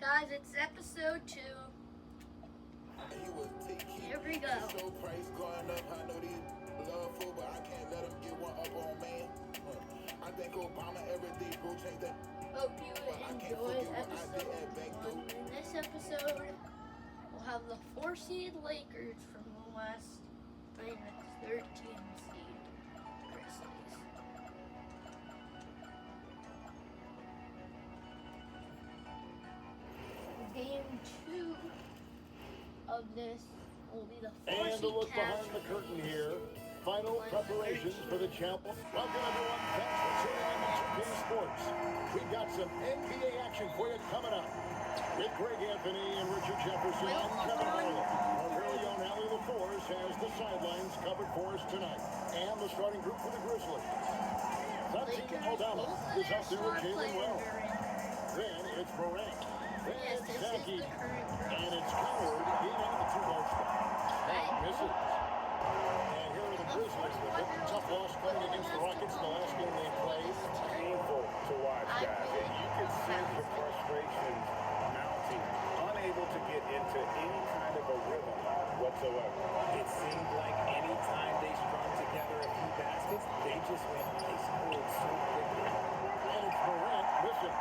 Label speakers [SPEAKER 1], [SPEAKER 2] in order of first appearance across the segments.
[SPEAKER 1] guys, it's episode 2. Here we go. Hope you enjoyed episode 1. In this episode, we'll have the 4-seed Lakers from the West playing the 13-seed Grizzlies. Game 2 of this will be the 4-seed
[SPEAKER 2] And a look behind
[SPEAKER 1] Cavs
[SPEAKER 2] the curtain here. Final preparations for the champion. Welcome everyone. Thanks for tuning in to 2K Sports. We've got some NBA action for you coming up. With Greg Anthony and Richard Jefferson and Kevin Harlan. Our very own Allie LaForce has the sidelines covered for us tonight. And the starting group for the Grizzlies. Santi Aldama is out there with Jalen Wells. Then it's Morant. Then it's Zaki. And it's Coward being out of the two-guard spot. That misses. And here are the Grizzlies with a tough loss playing against the Rockets the last game they played.
[SPEAKER 3] Painful to watch, guys. And you can sense the frustration mounting, unable to get into any kind of a rhythm whatsoever. It seemed like any time they strung together a few baskets, they just went ice cold so quickly.
[SPEAKER 2] And it's Morant missing.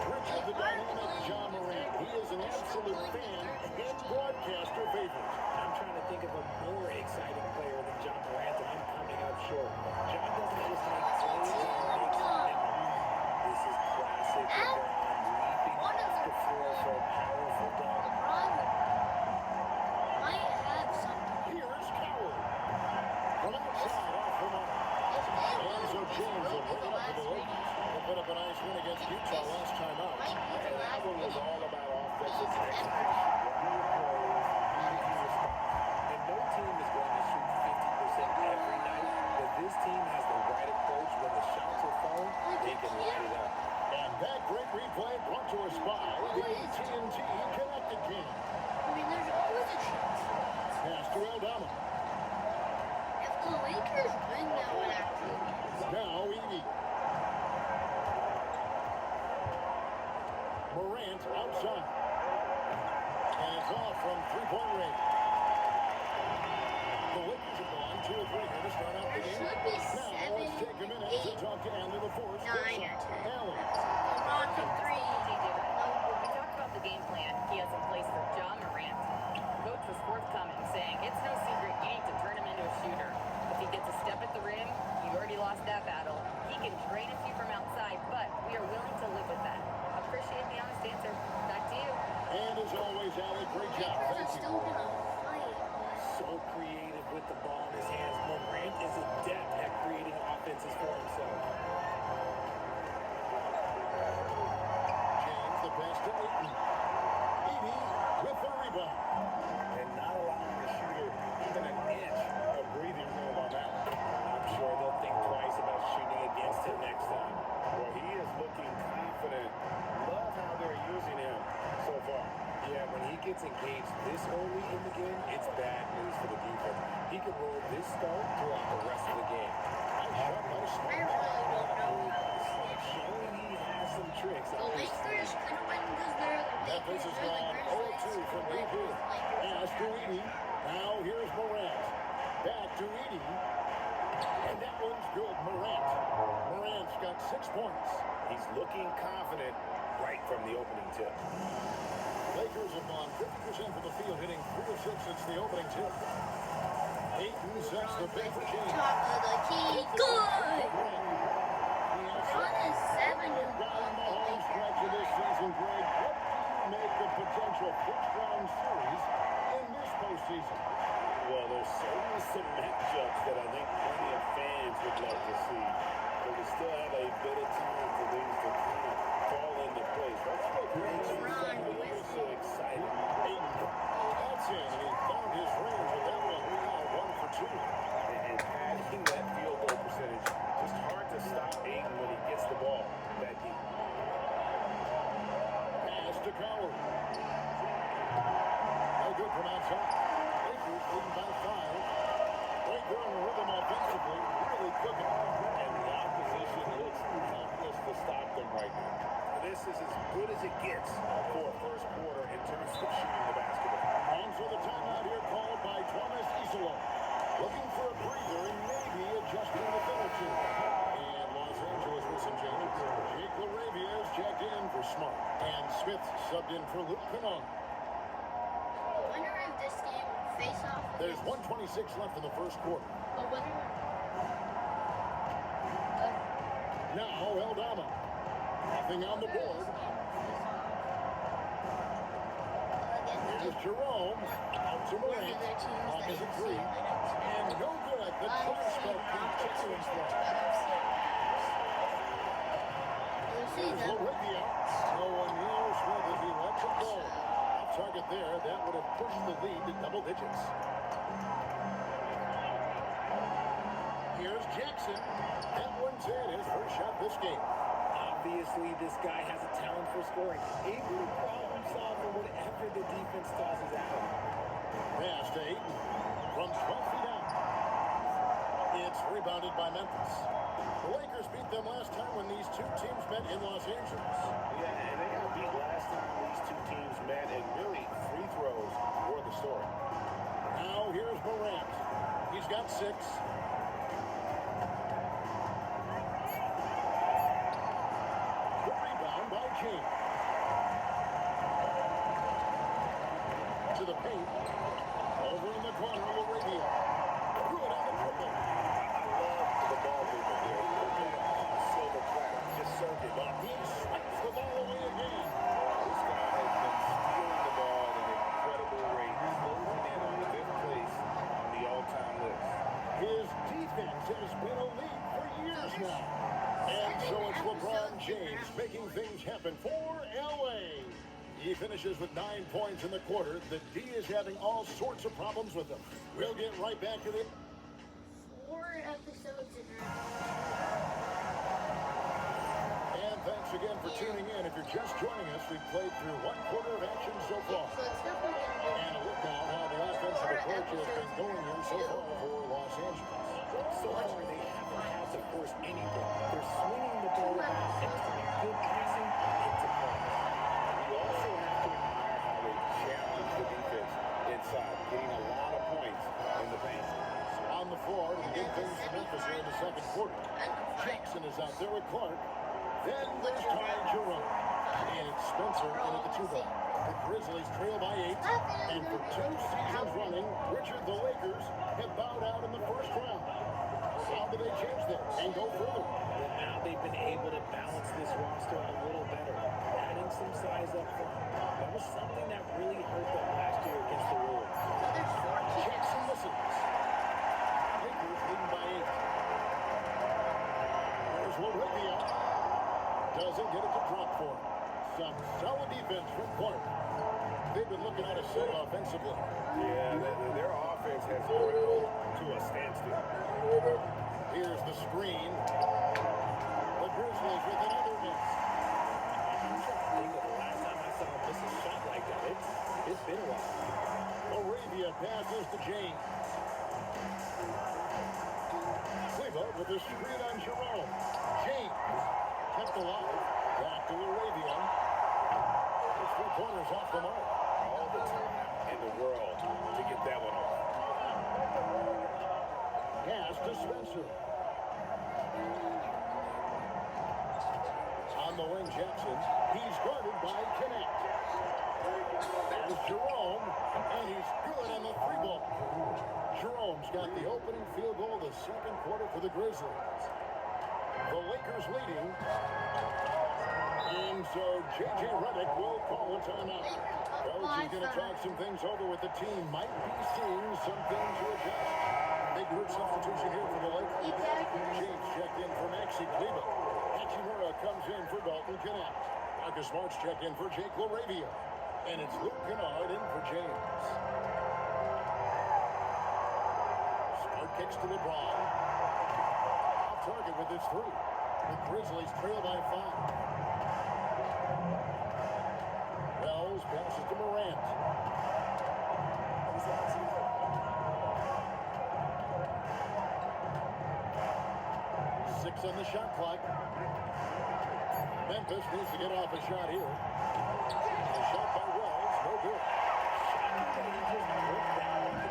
[SPEAKER 2] Richard the dynamic John Morant. He is an absolute fan and broadcaster favorite.
[SPEAKER 3] I'm trying to think of a more exciting player than John Morant, and I'm coming up short. John doesn't just make plays, he makes memories. This is classic LeBron leaping off the floor for a powerful dunk.
[SPEAKER 1] Might have something.
[SPEAKER 2] Here's Coward. From outside off the mark. Alonzo James will bring it up for the Lakers. They put up a nice win against Utah last time out.
[SPEAKER 3] And that one was all about offensive execution. And no team is going to shoot 50% every night, but this team has the right approach. When the shots are falling, they can light it up.
[SPEAKER 2] And that great replay brought to us by the AT&T Connected Game.
[SPEAKER 1] There's always a chance.
[SPEAKER 2] Pass to Aldama.
[SPEAKER 1] If the Lakers win, that would actually be.
[SPEAKER 2] Now Edie. Morant outside. And it's off from three-point range. The Lakers have gone 2 or 3 here to start out the game.
[SPEAKER 1] Should be
[SPEAKER 2] Now let's take a minute to talk to Allie LaForce.
[SPEAKER 1] 9 or 10.
[SPEAKER 2] Allie.
[SPEAKER 1] LeBron from 3.
[SPEAKER 4] We talked about the game plan he has in place for John Morant. Coach was forthcoming, saying it's no secret you need to turn him into a shooter. If he gets a step at the rim, you've already lost that battle. He can drain a few from outside, but we are willing to live with that. Appreciate the honest answer. Back to you.
[SPEAKER 2] And as always, Allie, great job.
[SPEAKER 1] Lakers are
[SPEAKER 2] Thank
[SPEAKER 1] still
[SPEAKER 2] you.
[SPEAKER 1] going to fight.
[SPEAKER 3] So creative with the ball in his hands. Morant is adept at creating offenses for himself.
[SPEAKER 2] James, the pass to Ayton. Edie with the rebound.
[SPEAKER 3] And not allowing the shooter even an inch of breathing room on that one. I'm sure they'll think twice about shooting against him next time. Well, he is looking confident. Love how they're using him so far. Yeah, when he gets engaged this early in the game, it's bad news for the defense. He can roll this start throughout the rest of the game.
[SPEAKER 1] I really don't know how this is.
[SPEAKER 3] Showing he has some tricks.
[SPEAKER 1] The Lakers could win because they're the
[SPEAKER 2] Memphis
[SPEAKER 1] Lakers.
[SPEAKER 2] has
[SPEAKER 1] They're
[SPEAKER 2] gone
[SPEAKER 1] the Grizzlies.
[SPEAKER 2] 0-2 from deep here. Pass to Edie. Now here's Morant. Back to Edie. And that one's good. Morant's got 6 points.
[SPEAKER 3] He's looking confident right from the opening tip.
[SPEAKER 2] Lakers have gone 50% from the field, hitting 3 of 6 since the opening tip. Ayton sets the pick for James.
[SPEAKER 1] Top of the key. Good.
[SPEAKER 2] He has
[SPEAKER 1] LeBron is 7
[SPEAKER 2] down the home stretch of this season, Greg. What do you make of potential first-round series in this postseason?
[SPEAKER 3] Well, there's certainly some matchups that I think plenty of fans would like to see. But we still have a bit of time for these to kind of fall into place. That's what makes it so exciting.
[SPEAKER 2] Ayton. That's it. He found his range with that one. We are 1 for 2.
[SPEAKER 3] And adding that field goal percentage, just hard to stop Ayton when he gets the ball. That this is as good as it gets for a first quarter in terms of shooting the basketball.
[SPEAKER 2] And so the timeout here called by Thomas Isolo. Looking for a breather and maybe adjusting the thing or two. And Los Angeles with some changes. Jake LaRavia is checked in for Smart. And Smith subbed in for Luke Kennard.
[SPEAKER 1] I wonder if this game will face off.
[SPEAKER 2] There's 1:26 left in the first quarter.
[SPEAKER 1] But whether
[SPEAKER 2] Now Eldama. Nothing on the board. Here's Jerome. Out to Morant. Off is a three. And no good. The try spell continues there. Here's Larivia. No one near Smith as he lets it go. Off target there. That would have pushed the lead to double digits. Here's Jackson. That one's in. His first shot this game.
[SPEAKER 3] Obviously, this guy has a talent for scoring. Able to problem solve for whatever the defense tosses at him.
[SPEAKER 2] Pass to Ayton from 12 feet out. It's rebounded by Memphis. The Lakers beat them last time when these two teams met in Los Angeles.
[SPEAKER 3] Yeah, and they got beat last time these two teams met, and really free throws were the story.
[SPEAKER 2] Now here's Morant. He's got 6. The rebound by James. To the paint. Over in the corner, LaRavia. Good on the triple.
[SPEAKER 3] I love the ball movement there. Silver platter, just served it up.
[SPEAKER 2] He swipes the ball away again.
[SPEAKER 3] This guy has been stealing the ball at an incredible rate, closing in on 5th place on the all-time list.
[SPEAKER 2] His defense has been a lead for years now. And so it's LeBron James making things happen for LA. He finishes with 9 points in the quarter. The D is having all sorts of problems with him. We'll get right back to it.
[SPEAKER 1] 4 episodes in a row.
[SPEAKER 2] And thanks again for tuning in. If you're just joining us, we've played through 1 quarter of action so far.
[SPEAKER 1] So it's definitely going to
[SPEAKER 2] And a look now how the offensive approach has been going here so far for Los Angeles.
[SPEAKER 3] So far, they haven't had to force anything. They're swinging the ball around and turning good passing into points. You also have to admire how they challenge the defense inside, getting a lot of points in the paint.
[SPEAKER 2] On the floor to begin things for Memphis here in the second quarter. Jackson is out there with Clark. Then there's Ty Jerome. And it's Spencer in at the 2 ball. The Grizzlies trail by 8. And for 2 seasons running, Richard, the Lakers have bowed out in the first round. How do they change that and go further?
[SPEAKER 3] Well, now they've been able to balance this roster a little better, adding some size up front. That was something that really hurt them last year against the Wolves.
[SPEAKER 1] So there's 4 teams.
[SPEAKER 2] Jackson listens. Lakers leading by 8. There's LaRavia. Doesn't get it to drop for him. Some solid defense from Clark. They've been looking at a set offensively.
[SPEAKER 3] Yeah, their offense has ground to a standstill.
[SPEAKER 2] Here's the screen. The Grizzlies with another miss.
[SPEAKER 3] I'm trying to think of the last time I saw him miss a shot like that. It's been a while.
[SPEAKER 2] LaRavia passes to James. Cleva with a screen on Jerome. James kept alive. Back to LaRavia. His 3-pointers off the mark.
[SPEAKER 3] All the time in the world to get that one off.
[SPEAKER 2] Pass to Spencer. On the wing, Jackson. He's guarded by Kennett. There's Jerome, and he's good on the 3-ball. Jerome's got the opening field goal of the second quarter for the Grizzlies. The Lakers leading. And so J.J. Redick will call a timeout. Coach is going to talk some things over with the team. Might be seeing something to adjust. Big group substitution here for the Lakers. James checked in for Maxi Cleva. Hachimura comes in for Dalton Kennett. Marcus Smart's checked in for Jake LaRavia. And it's Luke Kennard in for James. Smart kicks to LeBron. Off target with his 3. The Grizzlies trail by 5. Wells passes to Morant. 6 on the shot clock. Memphis needs to get off a shot here. A shot by Wells, no good.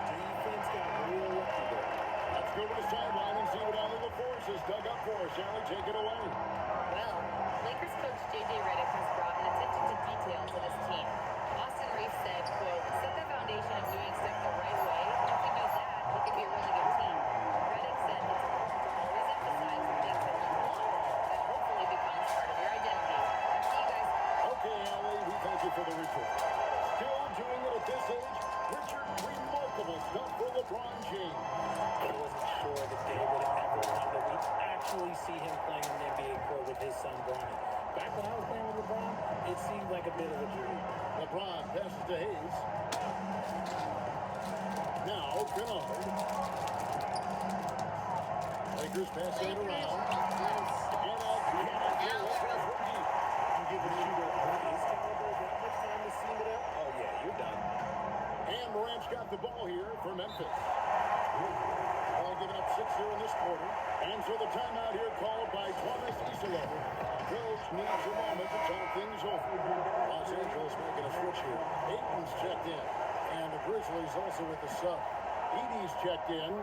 [SPEAKER 3] Defense got real lucky there.
[SPEAKER 2] Let's go to the sideline and see what Allie LaForce has dug up for us. Allie, take it away.
[SPEAKER 4] Well, Lakers coach J.J. Redick has brought an attention to detail to this team. Austin Reeves said, quote, set the foundation of doing stuff the right way. If we do that, we can be a really good team. Redick said it's important to always emphasize the things that you believe that hopefully becomes part of your identity. Back to you guys.
[SPEAKER 2] Okay, Allie, we thank you for the report. Still doing it at this age, Richard, remarkable stuff for LeBron James.
[SPEAKER 3] I wasn't sure that day would ever come that we actually see him playing in the NBA court with his son Bronny. Back when I was playing with LeBron, it seemed like a bit of a dream.
[SPEAKER 2] LeBron passes to Hayes. Now, Kennard. Lakers passing it around. And out to rookie.
[SPEAKER 3] You give a shooter of his caliber that much time to seam it up? Oh, yeah, you're done.
[SPEAKER 2] And Morant's got the ball here for Memphis. Only giving up 6 here in this quarter. And so the timeout here called by Thomas Isola. Coach needs a moment to talk things over. Los Angeles making a switch here. Ayton's checked in. And the Grizzlies also with the sub. Edey's checked in.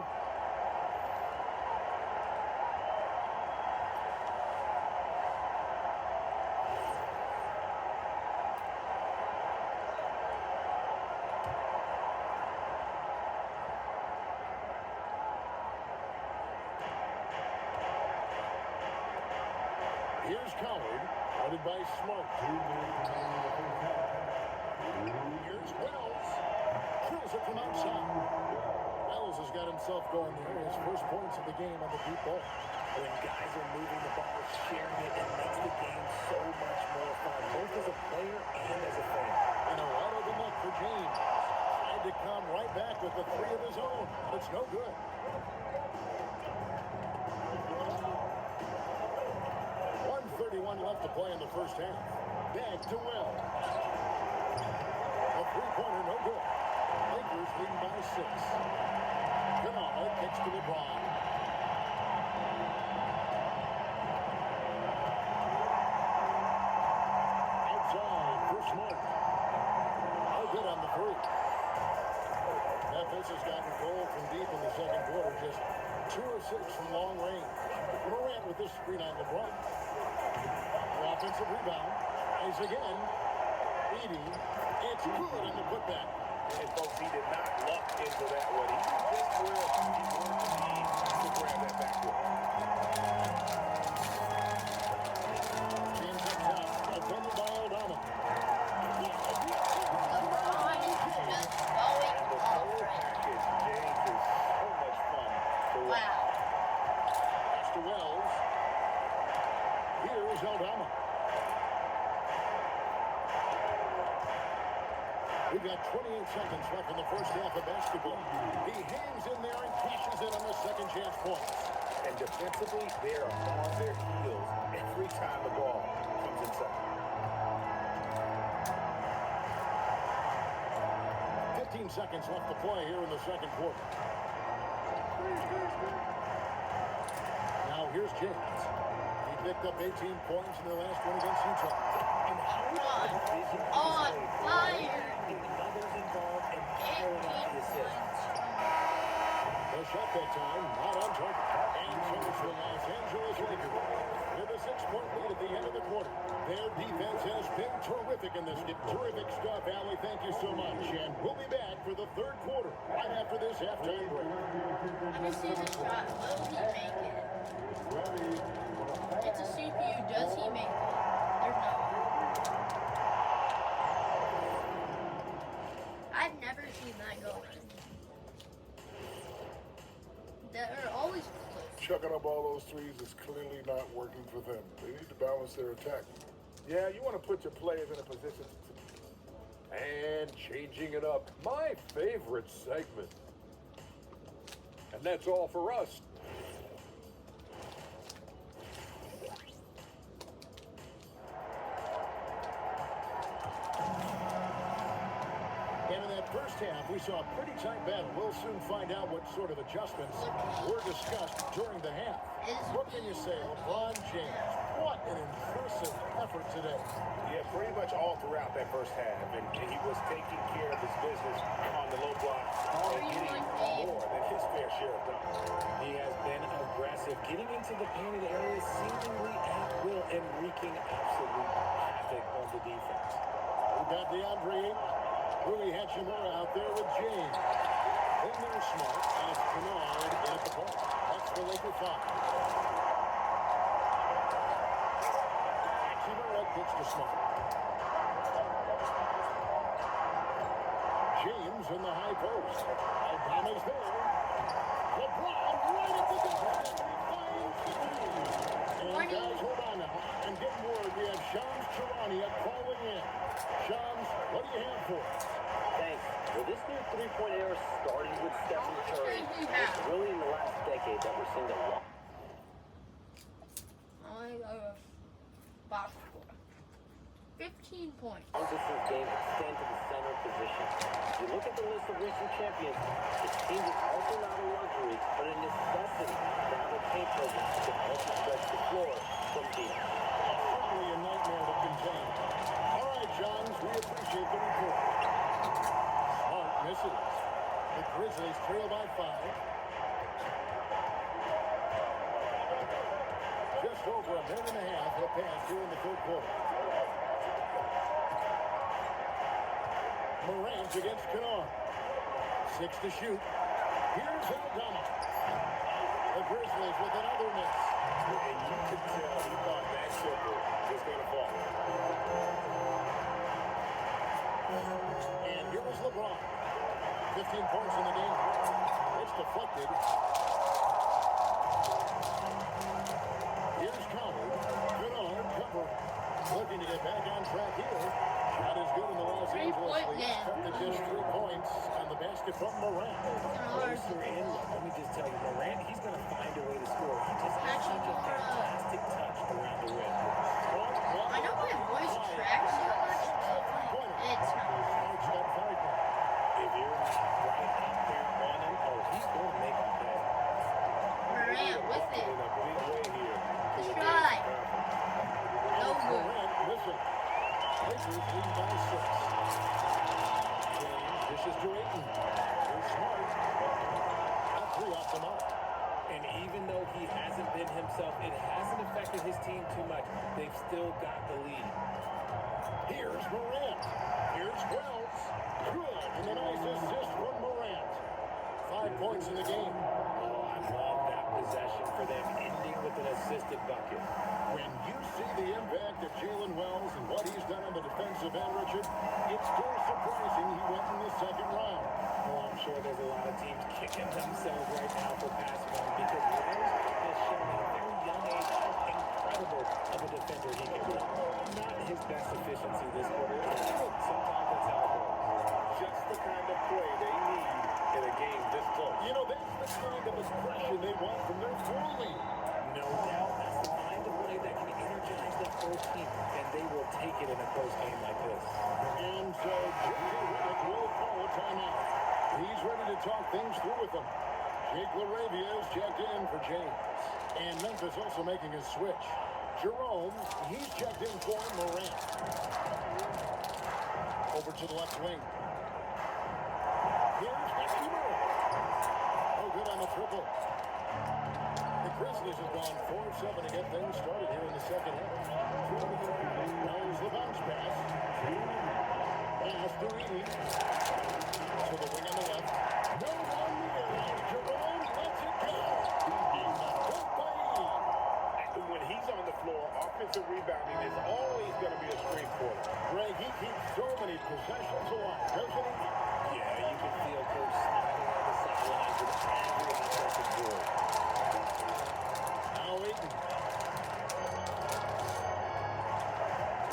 [SPEAKER 2] Here's Coward, guarded by Smart. Here's Wells. Drills it from outside. Wells has got himself going there. His first points of the game on the deep ball.
[SPEAKER 3] When guys are moving the ball, sharing it, it makes the game so much more fun, both as a player and as a fan.
[SPEAKER 2] And a right over the neck for James. Tried to come right back with the 3 of his own. It's no good. 1:31 left to play in the first half. Back to Wells. A 3-pointer, no good. Lakers leading by 6. Canal kicks to LeBron. Outside for Smart. No good on the 3. Memphis has gotten goal from deep in the second quarter. Just 2 of 6 from long range. Morant with this screen on LeBron. Offensive rebound. Tries again. Edey. It's good on the putback.
[SPEAKER 3] And folks, he did not luck into that one. He was just where he wanted to be to grab that backwood.
[SPEAKER 2] James up top. Attended by Aldama.
[SPEAKER 1] LeBron is just going
[SPEAKER 3] The
[SPEAKER 1] off
[SPEAKER 3] whole
[SPEAKER 1] right
[SPEAKER 3] package, James, is so much fun to
[SPEAKER 1] now.
[SPEAKER 3] watch.
[SPEAKER 1] Wow.
[SPEAKER 2] Pass to Wells. Here's Aldama. We've got 28 seconds left in the first half of basketball. He hangs in there and cashes in on the second chance points.
[SPEAKER 3] And defensively, they are on their heels every time the ball comes inside.
[SPEAKER 2] 15 seconds left to play here in the second quarter. Now here's James. He picked up 18 points in the last one against Utah.
[SPEAKER 3] And how
[SPEAKER 1] On fire.
[SPEAKER 3] others involved and powering up the assist.
[SPEAKER 2] The shot that time, not on target. And so it's the Los Angeles Lakers with a 6-point lead at the end of the quarter. Their defense has been terrific in this game. Terrific stuff, Allie. Thank you so much. And we'll be back for the third quarter right after this halftime break.
[SPEAKER 1] Let me see the shot. Will he make it? It's a CPU. Does he make it? There's no way. I've never seen that go in. They're always close.
[SPEAKER 5] Chucking up all those threes is clearly not working for them. They need to balance their attack.
[SPEAKER 6] Yeah, you want to put your players in a position to... And changing it up. My favorite segment. And that's all for us.
[SPEAKER 2] And in that first half, we saw a pretty tight battle. We'll soon find out what sort of adjustments were discussed during the half. What can you say, LeBron James? What an impressive effort today.
[SPEAKER 3] Yeah, pretty much all throughout that first half. And he was taking care of his business on the low block and getting more than his fair share of dunks.
[SPEAKER 7] He has been aggressive, getting into the painted areas seemingly at will and wreaking absolute havoc on the defense.
[SPEAKER 2] We got DeAndre Rui Hachimura out there with James. In there Smart, and it's Kennard at the ball. That's the Laker 5. Hachimura gets to Smart. James in the high post. Obama's there. LeBron right at the deadline. And guys, hold on now. I'm getting word we have Shams Charania calling in. Shams, what do you have for us?
[SPEAKER 8] Thanks. Well, this new three-point era started with Stephen Curry. It's really in the last decade that we're seeing a lot.
[SPEAKER 1] Box score. 15 points.
[SPEAKER 8] Long-distance game extend to the center position. If you look at the list of recent champions, it seems it's also not a luxury, but a necessity to have a paint presence that can also stretch the floor from deep.
[SPEAKER 2] Certainly a nightmare to contain. All right, Johns, we appreciate the report. Smart misses. The Grizzlies trail by 5. Just over a minute and a half have passed here in the third quarter. Morant against Kennard. 6 to shoot. Here's Aldama. The Grizzlies with another miss.
[SPEAKER 3] And you could tell he thought that triple was going to fall.
[SPEAKER 2] And here is LeBron. 15 points in the game. It's deflected. Here's Connor. Kennard cover. Looking to get back on track here. Shot is good in the Los Angeles League. Cut to just 3 points on the basket from Morant.
[SPEAKER 7] Closer in, let me just tell you, Morant, he's going to find a way to score. He just has such a fantastic touch around the rim.
[SPEAKER 1] I know my voice cracks so much. It's not.
[SPEAKER 2] Smart's got 5 now.
[SPEAKER 7] If you're not right out there on him, oh, he's going to make you pay.
[SPEAKER 1] Morant with it.
[SPEAKER 3] In a big way here.
[SPEAKER 1] The shot. No good.
[SPEAKER 2] Morant missing. Lakers lead by 6. James dishes to Ayton. Here's Smart. Got 3 off the mark.
[SPEAKER 7] And even though he hasn't been himself, it hasn't affected his team too much. They've still got the lead.
[SPEAKER 2] Here's Morant. Here's Wells. Good. And a nice assist from Morant. 5 points in the game.
[SPEAKER 7] Oh, I love that possession for them, ending with an assisted bucket.
[SPEAKER 2] When you see the impact of Jalen Wells and what he's done on the defensive end, Richard, it's still surprising he went in the second round.
[SPEAKER 7] Oh, I'm sure there's a lot of teams kicking themselves right now for passing on him because Wells has shown at a very young age how incredible of a defender he can be. Not his best efficiency this quarter. Sometimes that's how it goes.
[SPEAKER 3] Just the kind of play they need in a game this close.
[SPEAKER 2] You know, that's the kind of aggression they want from their goalie.
[SPEAKER 7] No doubt, that's the kind of play that can energize the whole team, and they will take it in a close game like this.
[SPEAKER 2] And so J.J. Redick will call a timeout. He's ready to talk things through with them. Jake LaRavia is checked in for James. And Memphis also making a switch. Jerome, he's checked in for Morant. Over to the left wing. Here's Hachimura. Oh, good on the triple. The Grizzlies have gone 4-7 to get things started here in the second half. Now here's the bounce pass. Pass to Edie. To the wing on the left. No one near. Jerome lets it go. Good by Edie.
[SPEAKER 3] And when he's on the floor, offensive rebounding is always going to be a strength for him.
[SPEAKER 2] Greg, he keeps so many possessions alive, doesn't he?
[SPEAKER 7] Yeah, you can feel Coach smiling on the sidelines with every offensive board.
[SPEAKER 2] Now Ayton.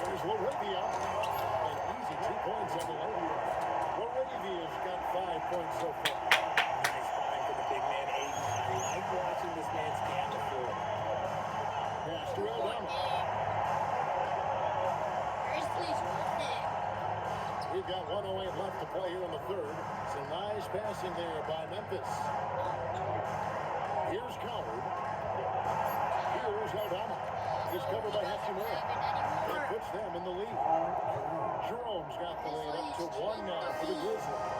[SPEAKER 2] Here's LaRavia. An easy 2 points on the LaRavia. LaRavia's got 5 points so far.
[SPEAKER 7] Nice find for the big man, Ayton. I like watching this man scan the floor.
[SPEAKER 2] Pass to Aldama.
[SPEAKER 1] Grizzlies with it.
[SPEAKER 2] We've got 1:08 left to play here in the third. Some nice passing there by Memphis. Here's Coward. Here's Here's Aldama. He's covered by Hachimura. That puts them in the lead. Jerome's got the lead up to 1 now for the Grizzlies.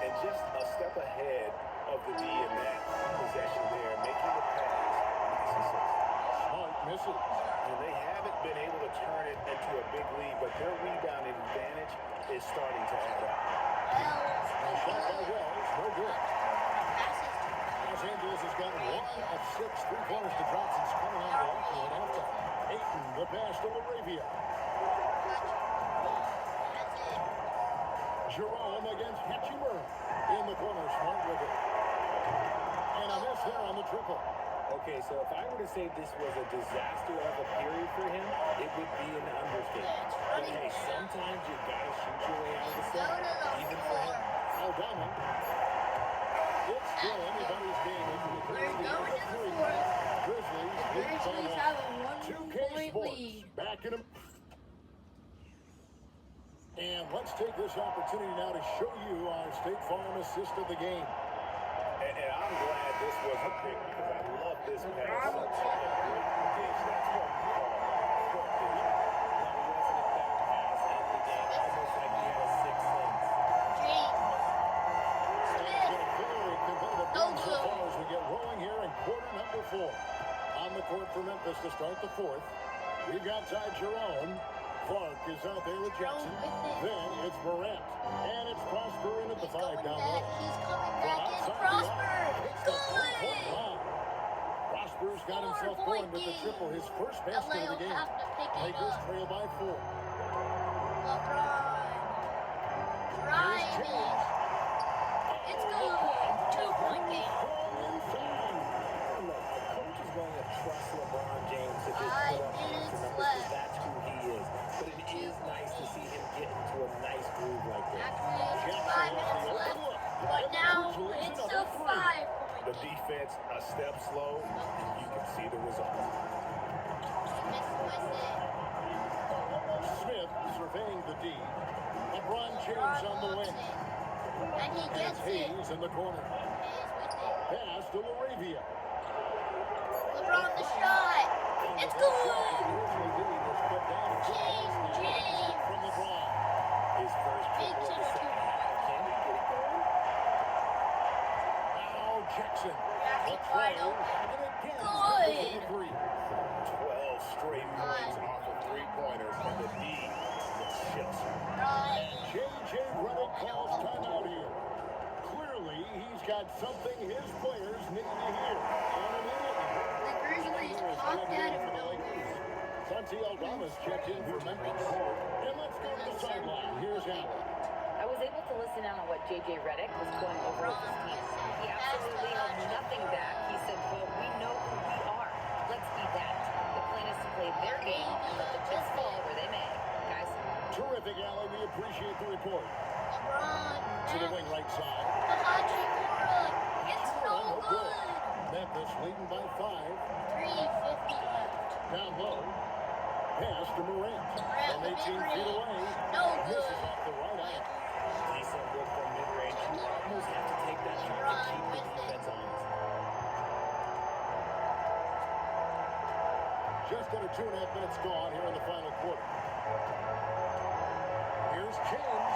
[SPEAKER 3] And just a step ahead of the D in that possession there, making the pass. Nice assist.
[SPEAKER 2] Smart misses.
[SPEAKER 3] And they haven't been able to turn it into a big lead, but their rebounding advantage is starting to add up.
[SPEAKER 2] And shot by Wells, no good. Los Angeles has got 1 of 6 3-pointers to drop since coming out of the locker at halftime. Ayton, the pass to Laravia. Jerome against Hachimura. In the corner, Smart with it. And a miss there on the triple.
[SPEAKER 7] Okay, so if I were to say this was a disaster of a period for him, it would be an understatement. But hey, sometimes you gotta shoot your way out of the set, even for him.
[SPEAKER 2] Aldama. It's still anybody's game as we
[SPEAKER 1] We're
[SPEAKER 2] clear
[SPEAKER 1] going
[SPEAKER 2] the
[SPEAKER 1] to the
[SPEAKER 2] three.
[SPEAKER 1] fourth.
[SPEAKER 2] Grizzlies
[SPEAKER 1] The
[SPEAKER 2] lead by
[SPEAKER 1] Grizzlies
[SPEAKER 2] 1.
[SPEAKER 1] have a
[SPEAKER 2] 2K
[SPEAKER 1] 1-point
[SPEAKER 2] Sports
[SPEAKER 1] lead.
[SPEAKER 2] back in them. And let's take this opportunity now to show you our State Farm assist of the game.
[SPEAKER 3] And I'm glad this was a pick because I love this pass. A great dish. That's what we call short dish.
[SPEAKER 7] Now, it wasn't a bad pass in the game, almost like he had a sixth sense.
[SPEAKER 1] James.
[SPEAKER 2] It's been a very competitive
[SPEAKER 1] No
[SPEAKER 2] game so
[SPEAKER 1] good.
[SPEAKER 2] far as we get rolling here in quarter number 4. On the court for Memphis to start the 4th. We've got Ty Jerome. Clark is out there with Jackson. Then it's Morant. And it's Prosper in at the 5 down low.
[SPEAKER 1] He's coming
[SPEAKER 2] From
[SPEAKER 1] back in.
[SPEAKER 2] outside the
[SPEAKER 1] Prosper.
[SPEAKER 2] arc, hits the three-point
[SPEAKER 1] Good.
[SPEAKER 2] line. Prosper's got himself
[SPEAKER 1] 4-point
[SPEAKER 2] going with the
[SPEAKER 1] game.
[SPEAKER 2] triple, his first basket
[SPEAKER 1] LA
[SPEAKER 2] of the
[SPEAKER 1] will
[SPEAKER 2] game.
[SPEAKER 1] have to pick it
[SPEAKER 2] Lakers
[SPEAKER 1] up.
[SPEAKER 2] trail by 4.
[SPEAKER 1] LeBron.
[SPEAKER 2] Here's
[SPEAKER 1] Driving.
[SPEAKER 2] James.
[SPEAKER 1] It's good. 2-point game.
[SPEAKER 7] Look, a coach is going to trust LeBron James to just
[SPEAKER 1] 5
[SPEAKER 7] put up
[SPEAKER 1] minutes
[SPEAKER 7] answer numbers because
[SPEAKER 1] left.
[SPEAKER 7] that's who he is. But it is nice to see him get into a nice groove like this.
[SPEAKER 1] Actually, it's
[SPEAKER 2] Jackson
[SPEAKER 1] 5
[SPEAKER 2] with
[SPEAKER 1] minutes
[SPEAKER 2] the
[SPEAKER 1] left.
[SPEAKER 2] open look.
[SPEAKER 1] But
[SPEAKER 2] And the
[SPEAKER 1] now
[SPEAKER 2] Grizzlies
[SPEAKER 1] it's
[SPEAKER 2] another
[SPEAKER 1] a
[SPEAKER 2] 3.
[SPEAKER 1] 5-point
[SPEAKER 3] The
[SPEAKER 1] game.
[SPEAKER 3] defense a step slow, and you can see the results.
[SPEAKER 2] Smith surveying the D. LeBron James on the wing.
[SPEAKER 1] And he
[SPEAKER 2] And it's
[SPEAKER 1] gets it.
[SPEAKER 2] Hayes in the corner.
[SPEAKER 1] Hayes with it.
[SPEAKER 2] Pass to Laravia.
[SPEAKER 1] LeBron the shot. It's good.
[SPEAKER 2] Grizzly D was put down.
[SPEAKER 1] James.
[SPEAKER 2] From LeBron.
[SPEAKER 3] His first
[SPEAKER 1] Big
[SPEAKER 3] triple of the
[SPEAKER 1] to the
[SPEAKER 3] second half. Can he get it going?
[SPEAKER 2] Now Jackson.
[SPEAKER 1] Jackson
[SPEAKER 2] A
[SPEAKER 1] wide
[SPEAKER 2] trail.
[SPEAKER 1] open.
[SPEAKER 2] And again,
[SPEAKER 1] Good.
[SPEAKER 2] with the 3.
[SPEAKER 3] 12 straight points off of 3-pointers, and the D looks just
[SPEAKER 1] Right.
[SPEAKER 2] J.J. Redick calls timeout here. Clearly, he's got something his players need to hear. And immediately.
[SPEAKER 1] The Grizzlies popped out of nowhere.
[SPEAKER 2] Santi Aldama's checked in for Memphis. And let's go to the sideline. Here's Allen.
[SPEAKER 4] I was able to listen in on what J.J. Redick was going over with his team. He absolutely held nothing back. He said, quote, "We know who we are. Let's be that. The plan is to play their game and let the chips fall where they may." Guys,
[SPEAKER 2] Terrific, Allen. We appreciate the report.
[SPEAKER 1] LeBron.
[SPEAKER 2] To the wing right side.
[SPEAKER 1] The Hachimura. It's no good.
[SPEAKER 2] Memphis leading by 5.
[SPEAKER 1] 3:50 left.
[SPEAKER 2] Down low. Pass to Morant. From 18 feet away.
[SPEAKER 1] No good.
[SPEAKER 2] Misses off the right eye.
[SPEAKER 7] Decent look from mid-range. You almost have to take that shot to keep the defense honest.
[SPEAKER 2] Just under 2.5 minutes gone here in the final quarter. Here's James.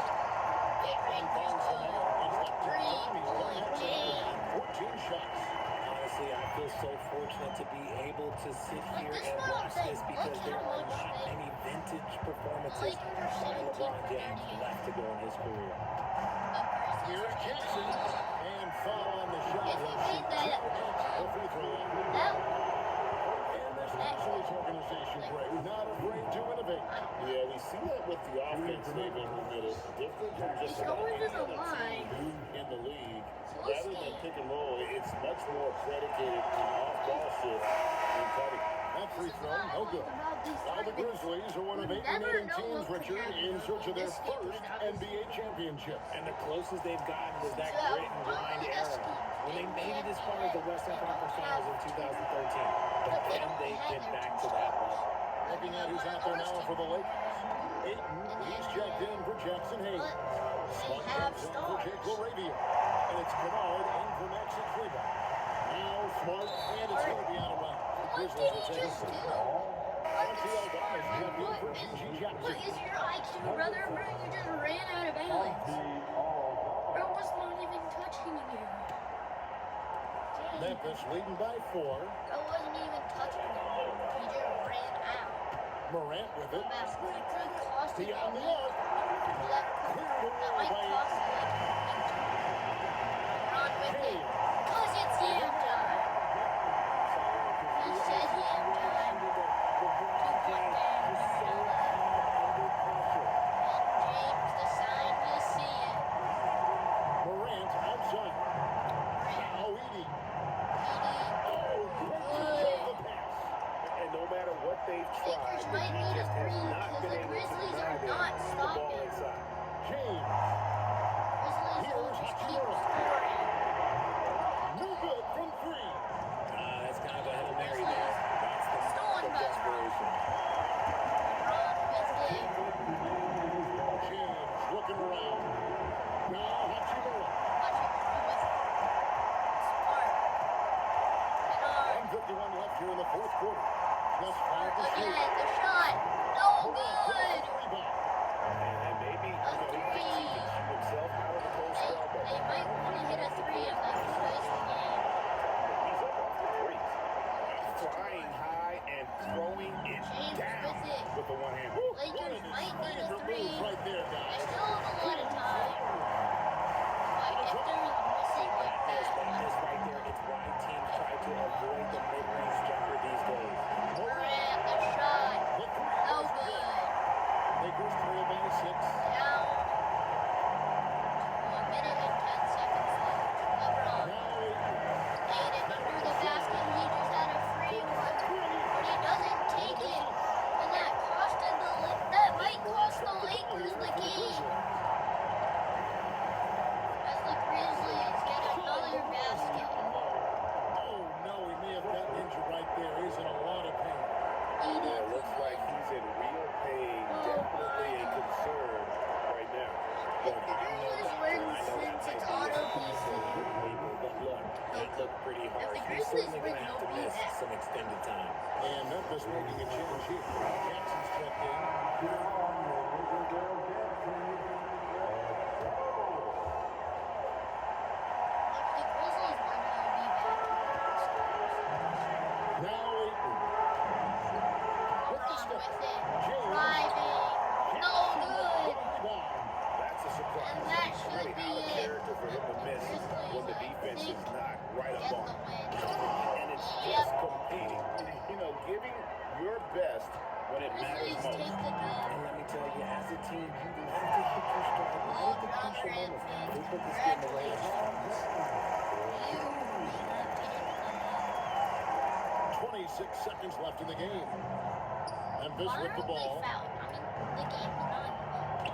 [SPEAKER 2] And finds the net. It's the
[SPEAKER 1] 3-point game.
[SPEAKER 2] 14 shots.
[SPEAKER 7] Honestly, I feel so fortunate to be able to sit here
[SPEAKER 1] this
[SPEAKER 7] and
[SPEAKER 1] one I'm
[SPEAKER 7] watch
[SPEAKER 1] saying,
[SPEAKER 7] this because
[SPEAKER 1] look
[SPEAKER 7] there
[SPEAKER 1] how
[SPEAKER 7] are
[SPEAKER 1] much
[SPEAKER 7] not
[SPEAKER 1] they-
[SPEAKER 7] many vintage performances
[SPEAKER 1] Lakers are
[SPEAKER 7] by
[SPEAKER 1] 17
[SPEAKER 7] LeBron
[SPEAKER 1] for
[SPEAKER 7] James
[SPEAKER 1] 38.
[SPEAKER 7] left to go in his career.
[SPEAKER 2] Here's Jackson. And foul on the shot.
[SPEAKER 1] If he made that,
[SPEAKER 2] The free throw line.
[SPEAKER 1] that
[SPEAKER 2] And this Grizzlies organization, Greg, not afraid to innovate.
[SPEAKER 3] Yeah, we see that with the offense moving that is different from just
[SPEAKER 1] He's
[SPEAKER 3] about
[SPEAKER 1] going to
[SPEAKER 3] any
[SPEAKER 1] the
[SPEAKER 3] other
[SPEAKER 1] line.
[SPEAKER 3] team in the league.
[SPEAKER 1] So
[SPEAKER 3] Rather than
[SPEAKER 1] let's
[SPEAKER 3] pick and roll, it's much more predicated on off-ball shift and cutting.
[SPEAKER 2] That free throw, no good. Now the Grizzlies are one of 8 remaining teams, Richard, in search of their first NBA championship.
[SPEAKER 7] And the closest they've gotten was that grit and grind era when they made it as far as the Western Conference Finals in 2013. But then they get back to that level.
[SPEAKER 2] Looking at who's out there now for the Lakers. Ayton, he's checked in for Jackson Hayes. Smart checks in for Jake Laravia. And it's Kennard in for Maxi Kleber. Now Smart, and it's going to be out of bounds.
[SPEAKER 1] What
[SPEAKER 2] Grizzlies
[SPEAKER 1] did
[SPEAKER 2] will
[SPEAKER 1] he
[SPEAKER 2] take
[SPEAKER 1] just
[SPEAKER 2] it.
[SPEAKER 1] do?
[SPEAKER 2] Monty Alvarez jumping for Gigi
[SPEAKER 1] What
[SPEAKER 2] Jackson.
[SPEAKER 1] is your IQ, brother? Bro, you just ran out of bounds. Bro was not even touching you. Dang.
[SPEAKER 2] Memphis leading by 4.
[SPEAKER 1] Bro wasn't even touching you. He just ran out.
[SPEAKER 2] Morant with it.
[SPEAKER 1] That could cost you.
[SPEAKER 2] Beyond the arc.
[SPEAKER 1] That might cost you like Run with it. Cause it's yam time. He said yam time. 2-point game. James, the sign, you see it.
[SPEAKER 2] Morant outside. Now Edie.
[SPEAKER 1] Good.
[SPEAKER 2] The pass.
[SPEAKER 3] And no matter what they've tried,
[SPEAKER 1] Lakers
[SPEAKER 3] the
[SPEAKER 1] might need a
[SPEAKER 3] defense has
[SPEAKER 1] three
[SPEAKER 3] not
[SPEAKER 1] because
[SPEAKER 3] been
[SPEAKER 1] the
[SPEAKER 3] able to
[SPEAKER 1] Grizzlies
[SPEAKER 3] deny
[SPEAKER 1] are
[SPEAKER 3] them
[SPEAKER 1] not
[SPEAKER 3] the ball
[SPEAKER 1] stopping.
[SPEAKER 3] inside.
[SPEAKER 2] James.
[SPEAKER 1] Grizzlies will just keep scoring.
[SPEAKER 2] No good from 3.
[SPEAKER 7] That's kind of a Hail Mary there. That's the
[SPEAKER 1] Stolen
[SPEAKER 7] mark of
[SPEAKER 1] by
[SPEAKER 7] desperation.
[SPEAKER 1] Run with it.
[SPEAKER 2] James looking around. Now Hachimura.
[SPEAKER 1] Watch it run with it. Smart. Kennard.
[SPEAKER 2] 1:51 left here in the fourth quarter. Just 5 to shoot.
[SPEAKER 1] Again, the shot. No good.
[SPEAKER 2] Rebound.
[SPEAKER 3] And maybe
[SPEAKER 1] A
[SPEAKER 3] he thinks he
[SPEAKER 1] three.
[SPEAKER 3] can shoot himself out of the post well, but
[SPEAKER 1] They might want to hit a three if they close the game.
[SPEAKER 3] he's up off the threes. Flying high and throwing it
[SPEAKER 1] James
[SPEAKER 3] down
[SPEAKER 1] with it.
[SPEAKER 3] with the one hand.
[SPEAKER 1] Lakers might need a three.
[SPEAKER 2] Right there,
[SPEAKER 1] They
[SPEAKER 2] guys.
[SPEAKER 1] still have a lot of time. But if they're missing like
[SPEAKER 7] Practice,
[SPEAKER 1] that,
[SPEAKER 7] practice right there. It's why teams try to avoid the mid-range jumper these days.
[SPEAKER 1] Morant, the shot.
[SPEAKER 2] The three.
[SPEAKER 1] No good.
[SPEAKER 2] Lakers trail by 6.
[SPEAKER 1] Down. 1 minute and 10 seconds left. LeBron.
[SPEAKER 2] Now
[SPEAKER 1] Laid it under the basket. He just had a free one. But he doesn't take it. And that might cost the Lakers the game. As the Grizzlies get another basket.
[SPEAKER 2] Oh no, he may have gotten injured right there. He's in a lot of pain.
[SPEAKER 3] Yeah, it looks like he's in real pain. Definitely a concern right now.
[SPEAKER 1] If the Grizzlies win since it's auto pieces,
[SPEAKER 7] But look, that looked pretty harsh.
[SPEAKER 1] the
[SPEAKER 7] He's
[SPEAKER 1] Grizzlies
[SPEAKER 7] certainly
[SPEAKER 1] win,
[SPEAKER 7] going to have to
[SPEAKER 1] they'll be
[SPEAKER 7] miss
[SPEAKER 1] back.
[SPEAKER 7] some extended time.
[SPEAKER 2] And Memphis making a change here. Jackson's checked in.
[SPEAKER 1] if the Grizzlies win, they'll be back.
[SPEAKER 2] Now Aiton.
[SPEAKER 1] LeBron with it.
[SPEAKER 2] James.
[SPEAKER 1] Driving. No good.
[SPEAKER 2] Rebound.
[SPEAKER 3] That's a surprise.
[SPEAKER 1] And that
[SPEAKER 3] It's
[SPEAKER 1] should
[SPEAKER 3] really
[SPEAKER 1] be
[SPEAKER 3] out of
[SPEAKER 1] it.
[SPEAKER 3] character for him to miss when the defense is not right
[SPEAKER 1] Get
[SPEAKER 3] up on
[SPEAKER 1] the
[SPEAKER 3] him.
[SPEAKER 1] win.
[SPEAKER 3] And it's
[SPEAKER 1] Yep.
[SPEAKER 3] just competing. You know, giving your best when it matters
[SPEAKER 1] Grizzlies take
[SPEAKER 3] most.
[SPEAKER 1] the dub.
[SPEAKER 7] And let me tell you, as a team, you have to hit your stride right
[SPEAKER 1] Well
[SPEAKER 7] at the
[SPEAKER 1] done,
[SPEAKER 7] crucial moments.
[SPEAKER 1] Ramsey.
[SPEAKER 7] They put this game away.
[SPEAKER 1] You have taken the
[SPEAKER 2] 26 seconds left in the game. Memphis
[SPEAKER 1] dub.
[SPEAKER 2] with the ball.
[SPEAKER 1] Foul. I mean, the game's not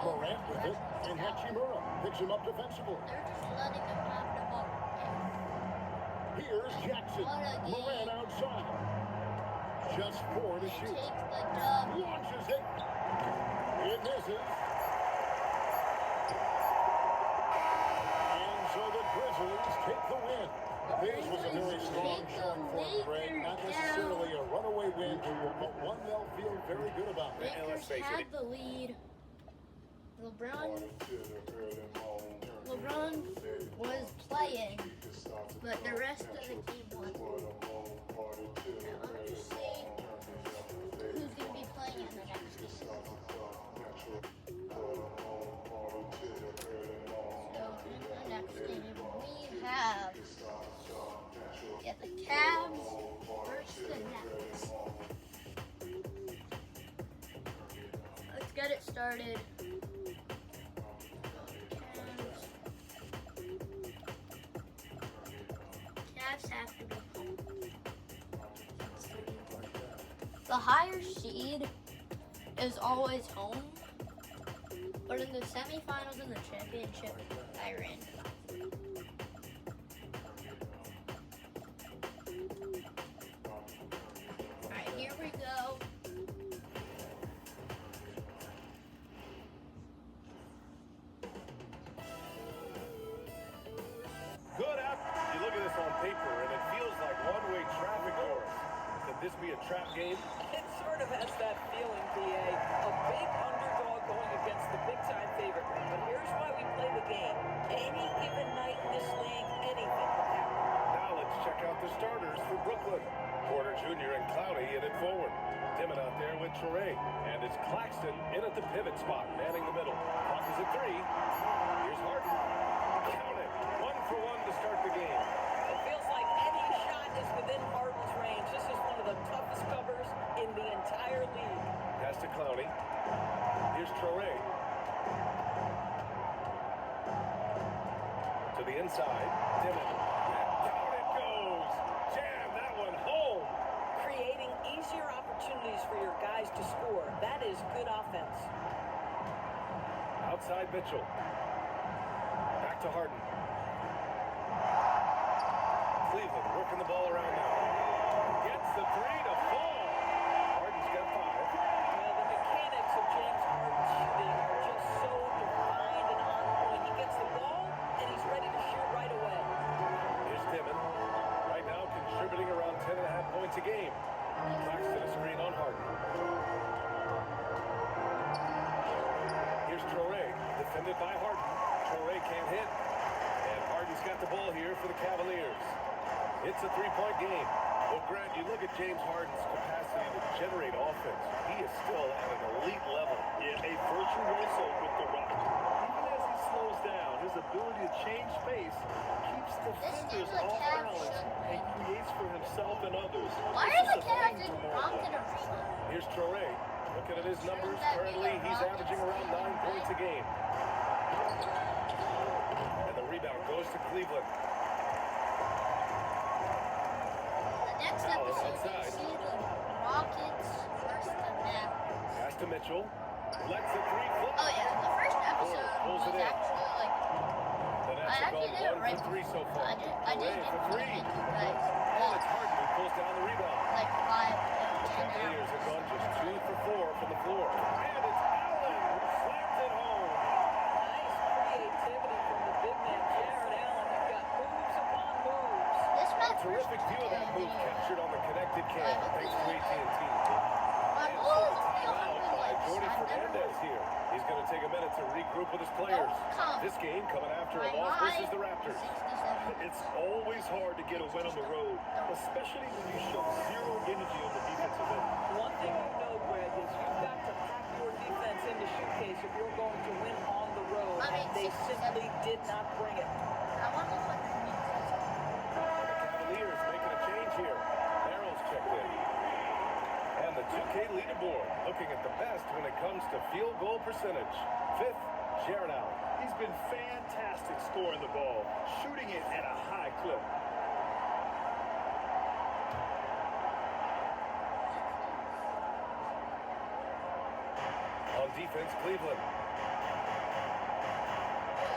[SPEAKER 1] over.
[SPEAKER 2] Morant with it. And Hachimura picks him up defensively.
[SPEAKER 1] They're just letting them have the ball.
[SPEAKER 2] Here's Jackson.
[SPEAKER 1] What a game.
[SPEAKER 2] Morant outside. Just 4 to
[SPEAKER 1] They
[SPEAKER 2] shoot.
[SPEAKER 1] take the dub.
[SPEAKER 2] Launches it. It misses. And so the Grizzlies take the win. This was a very strong showing for them, Greg. Not necessarily a runaway win, but one they'll feel very good about.
[SPEAKER 3] And let's
[SPEAKER 1] Lakers
[SPEAKER 3] face it,
[SPEAKER 1] had the lead. LeBron was playing, but the rest of the team won. Now let's just see who's going to be playing in the next game. So in the next game, we have the Cavs versus the Nets. Let's get it started. Cavs have to be home. The higher seed is always home, but in the semifinals and the championship, I ran. Alright, here we go.
[SPEAKER 3] good out. You look at this on paper, and it feels like one-way traffic for us. Could this
[SPEAKER 6] with Torrey. And it's Claxton in at the pivot spot, manning the middle. Clock is at 3. Here's Harden. Count it. 1 for 1 to start the game.
[SPEAKER 9] It feels like any shot is within Harden's range. This is one of the toughest covers in the entire league.
[SPEAKER 6] Pass to Clowney. Here's Torrey. To the inside. Dimon. Down it goes. Jam that one home.
[SPEAKER 9] Creating easier opportunities for your guys to score. That is good offense.
[SPEAKER 6] Outside Mitchell. Back to Harden. Cleveland working the ball around now. Gets the 3 to fall. Harden's got 5.
[SPEAKER 9] Well, the mechanics of James Harden's shooting are just so defined and on point. He gets the ball, and he's ready to shoot right away.
[SPEAKER 6] Here's Dimon. Right now contributing around 10.5 points a game. Claxton a screen on Harden. Here's Torrey. Defended by Harden. Torrey can't hit. And Harden's got the ball here for the Cavaliers. It's a 3-point game. Well, Grant, you look at James Harden's capacity to generate offense. He is still at an elite level.
[SPEAKER 10] Yeah, a virtuoso with the rock. Even as he slows down, his ability to change pace keeps defenders off balance and creates for himself and others.
[SPEAKER 1] Why are the Cavs rocket arena?
[SPEAKER 6] Here's Torrey. Looking at his numbers, currently he's averaging around 9 points a game. And the rebound goes to Cleveland.
[SPEAKER 1] The next episode, we see the Rockets versus the Mavericks.
[SPEAKER 6] Pass to Mitchell. Lets the 3 fly.
[SPEAKER 1] Oh yeah, the first episode
[SPEAKER 6] Pulls
[SPEAKER 1] was
[SPEAKER 6] it in.
[SPEAKER 1] actually like
[SPEAKER 6] The Nets
[SPEAKER 1] I
[SPEAKER 6] have
[SPEAKER 1] actually
[SPEAKER 6] gone
[SPEAKER 1] did it
[SPEAKER 6] 1
[SPEAKER 1] right.
[SPEAKER 6] for 3 so far.
[SPEAKER 1] I did
[SPEAKER 6] Torrey
[SPEAKER 1] it
[SPEAKER 6] for 3.
[SPEAKER 1] guys.
[SPEAKER 6] And it's Harden who pulls down the rebound.
[SPEAKER 1] Like 5, 10
[SPEAKER 6] Cavaliers
[SPEAKER 1] hours.
[SPEAKER 6] have gone just 2 for 4 from the floor. And it's Allen who slams it home.
[SPEAKER 9] Nice creativity from the big man, Jared Allen. You've got moves upon moves.
[SPEAKER 1] This my
[SPEAKER 6] Terrific view of that move captured on the connected cam. Thanks to AT&T.
[SPEAKER 1] My
[SPEAKER 6] And
[SPEAKER 1] goal is
[SPEAKER 6] so
[SPEAKER 1] to feel
[SPEAKER 6] fouled by Jordy
[SPEAKER 1] I've never
[SPEAKER 6] Fernandez here. He's going to take a minute to regroup with his players.
[SPEAKER 1] come.
[SPEAKER 6] This game coming after a
[SPEAKER 1] My
[SPEAKER 6] loss
[SPEAKER 1] eye
[SPEAKER 6] versus the Raptors.
[SPEAKER 1] 67.
[SPEAKER 10] It's always hard to get a win on the road, especially when you show zero energy on the defensive end.
[SPEAKER 9] One thing you know, Greg, is you've got to pack your defense in the suitcase if you're going to win on the road.
[SPEAKER 1] I mean,
[SPEAKER 9] And they
[SPEAKER 1] 67.
[SPEAKER 9] simply did not bring it.
[SPEAKER 1] I want to look at the news.
[SPEAKER 6] The Cavaliers making a change here. Merrill's checked in. And the 2K leaderboard looking at the best when it comes to field goal percentage. 5th, Jared Allen.
[SPEAKER 10] He's been fantastic scoring the ball, shooting it at a high clip.
[SPEAKER 6] On defense, Cleveland.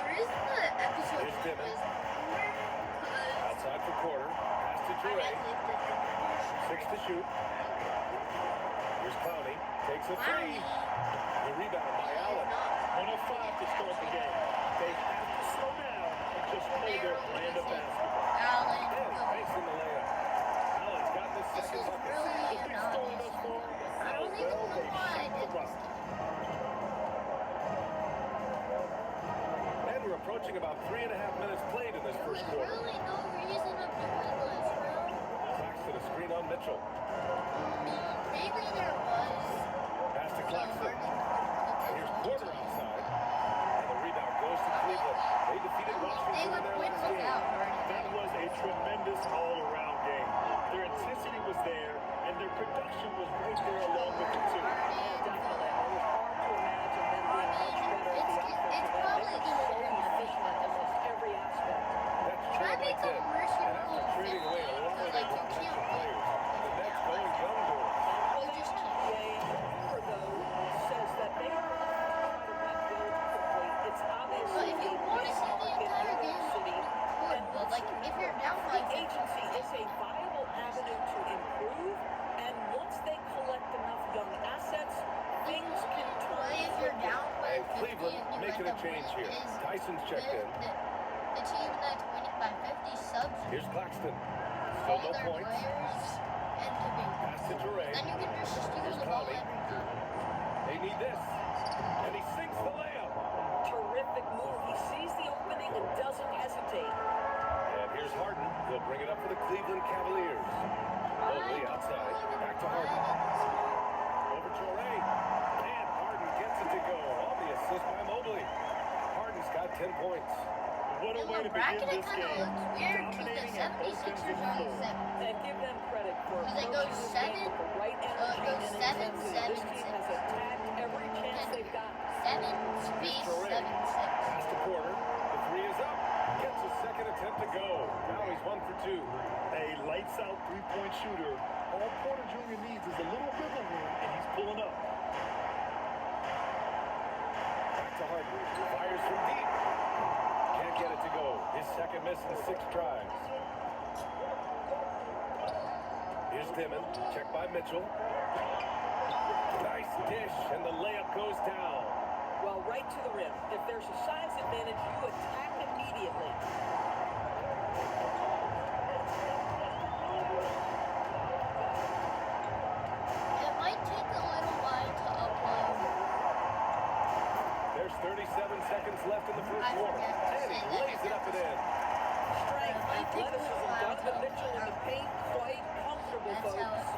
[SPEAKER 1] There is the episode
[SPEAKER 6] Here's
[SPEAKER 1] that
[SPEAKER 6] Dimon.
[SPEAKER 1] was because
[SPEAKER 6] Outside for quarter. Pass to
[SPEAKER 1] I
[SPEAKER 6] Torrey.
[SPEAKER 1] had lived in the
[SPEAKER 6] 6 to shoot. Here's Clowney. Takes a 3. The rebound by Allen.
[SPEAKER 10] 105 to start the game. They have to slow down and just play their brand of basketball.
[SPEAKER 1] Allen.
[SPEAKER 6] And facing the layup. Allen's got the
[SPEAKER 1] This
[SPEAKER 6] second
[SPEAKER 1] is
[SPEAKER 6] bucket.
[SPEAKER 1] really
[SPEAKER 10] The big story thus
[SPEAKER 1] annoying.
[SPEAKER 10] far is
[SPEAKER 1] I
[SPEAKER 10] how
[SPEAKER 1] don't even
[SPEAKER 10] well
[SPEAKER 1] know
[SPEAKER 10] they
[SPEAKER 1] why I
[SPEAKER 10] shot the
[SPEAKER 1] did
[SPEAKER 10] rock.
[SPEAKER 1] this.
[SPEAKER 6] And we're approaching about 3.5 minutes played in this
[SPEAKER 1] There was
[SPEAKER 6] first quarter.
[SPEAKER 1] really no reason of doing this, bro.
[SPEAKER 6] Claxton a screen on Mitchell.
[SPEAKER 1] Maybe there was.
[SPEAKER 6] Pass to Claxton. Here's Porter outside. And the rebound goes to Cleveland. They defeated
[SPEAKER 1] They
[SPEAKER 6] Washington in
[SPEAKER 1] would
[SPEAKER 6] their
[SPEAKER 1] win
[SPEAKER 6] last game.
[SPEAKER 1] without Harden.
[SPEAKER 10] That was a tremendous all-around game. Their intensity was there, and their production was right there along with it, too.
[SPEAKER 9] Definitely. It was hard to imagine them being much better at the offensive end. They were so efficient at almost every aspect.
[SPEAKER 6] That's
[SPEAKER 1] Can I
[SPEAKER 6] trade
[SPEAKER 1] make
[SPEAKER 6] right
[SPEAKER 1] a
[SPEAKER 6] there.
[SPEAKER 1] commercial
[SPEAKER 6] And after trading away a lot of
[SPEAKER 1] like
[SPEAKER 6] their
[SPEAKER 1] you
[SPEAKER 6] defensive
[SPEAKER 1] can't
[SPEAKER 6] players, the Nets going young boys.
[SPEAKER 9] Well, the NBA number, though, says that they are not trying to rebuild quickly. It's obviously
[SPEAKER 1] But if you
[SPEAKER 9] a
[SPEAKER 1] want to
[SPEAKER 9] big
[SPEAKER 1] see the
[SPEAKER 9] market
[SPEAKER 1] entire
[SPEAKER 9] in New
[SPEAKER 1] game,
[SPEAKER 9] York City.
[SPEAKER 1] good.
[SPEAKER 9] And
[SPEAKER 1] But like if you're down
[SPEAKER 9] free
[SPEAKER 1] like
[SPEAKER 9] agency is a viable avenue to improve, and once they collect enough young assets, things can turn
[SPEAKER 1] if you're down by
[SPEAKER 6] And
[SPEAKER 1] 50
[SPEAKER 6] Cleveland
[SPEAKER 1] and you
[SPEAKER 6] making
[SPEAKER 1] end
[SPEAKER 6] a
[SPEAKER 1] up
[SPEAKER 6] change
[SPEAKER 1] winning
[SPEAKER 6] here.
[SPEAKER 1] is
[SPEAKER 6] Tyson's checked in.
[SPEAKER 1] the team that's winning by 50 subs
[SPEAKER 6] Here's Claxton.
[SPEAKER 1] all
[SPEAKER 6] Still no
[SPEAKER 1] their
[SPEAKER 6] points.
[SPEAKER 1] players and to be.
[SPEAKER 6] Pass to Torrey.
[SPEAKER 1] Then you can just steal
[SPEAKER 6] Here's
[SPEAKER 1] the ball
[SPEAKER 6] Clowney.
[SPEAKER 1] every time.
[SPEAKER 6] They need this. And he sinks the layup.
[SPEAKER 9] terrific move. He sees the opening and doesn't hesitate.
[SPEAKER 6] And here's Harden. He'll bring it up for the Cleveland Cavaliers. Mobley outside. Back to Harden. Over to 10 points.
[SPEAKER 10] What a
[SPEAKER 1] And
[SPEAKER 10] way
[SPEAKER 1] the
[SPEAKER 10] to begin
[SPEAKER 1] bracket, it
[SPEAKER 10] this
[SPEAKER 1] kind of
[SPEAKER 10] game.
[SPEAKER 1] looks weird because the
[SPEAKER 10] Dominating at both ends
[SPEAKER 1] 76ers
[SPEAKER 10] of the
[SPEAKER 1] are on
[SPEAKER 10] floor.
[SPEAKER 1] 7.
[SPEAKER 9] And give them credit for
[SPEAKER 1] Because it
[SPEAKER 9] approaching
[SPEAKER 1] goes
[SPEAKER 9] this
[SPEAKER 1] 7,
[SPEAKER 9] game with the right
[SPEAKER 1] it
[SPEAKER 9] energy
[SPEAKER 1] goes
[SPEAKER 9] and
[SPEAKER 1] 7,
[SPEAKER 9] intensity.
[SPEAKER 1] 7,
[SPEAKER 9] This team has
[SPEAKER 1] 6.
[SPEAKER 9] attacked every chance they've gotten.
[SPEAKER 1] 7, space, 7, 6.
[SPEAKER 6] Pass to Porter. The three is up. Gets a second attempt to go. Now he's 1 for 2.
[SPEAKER 10] A lights-out three-point shooter. All Porter Jr. needs is a little wiggle room, and he's pulling up.
[SPEAKER 6] Back to Harden. Fires from deep. Can't get it to go. His second miss in 6 drives. Here's Dimon. Checked by Mitchell. Nice dish, and the layup goes down.
[SPEAKER 9] Well, right to the rim. If there's a size advantage, you attack immediately.
[SPEAKER 1] It might take a little while to upload.
[SPEAKER 6] There's 37 seconds left in the first
[SPEAKER 1] I
[SPEAKER 6] quarter.
[SPEAKER 1] forget to
[SPEAKER 6] And he
[SPEAKER 1] say that
[SPEAKER 6] lays it up and in.
[SPEAKER 9] Strength,
[SPEAKER 1] I think
[SPEAKER 9] athleticism,
[SPEAKER 1] we'll
[SPEAKER 9] Donovan
[SPEAKER 1] allow
[SPEAKER 9] Mitchell in the paint, quite comfortable,
[SPEAKER 1] That's how
[SPEAKER 9] folks.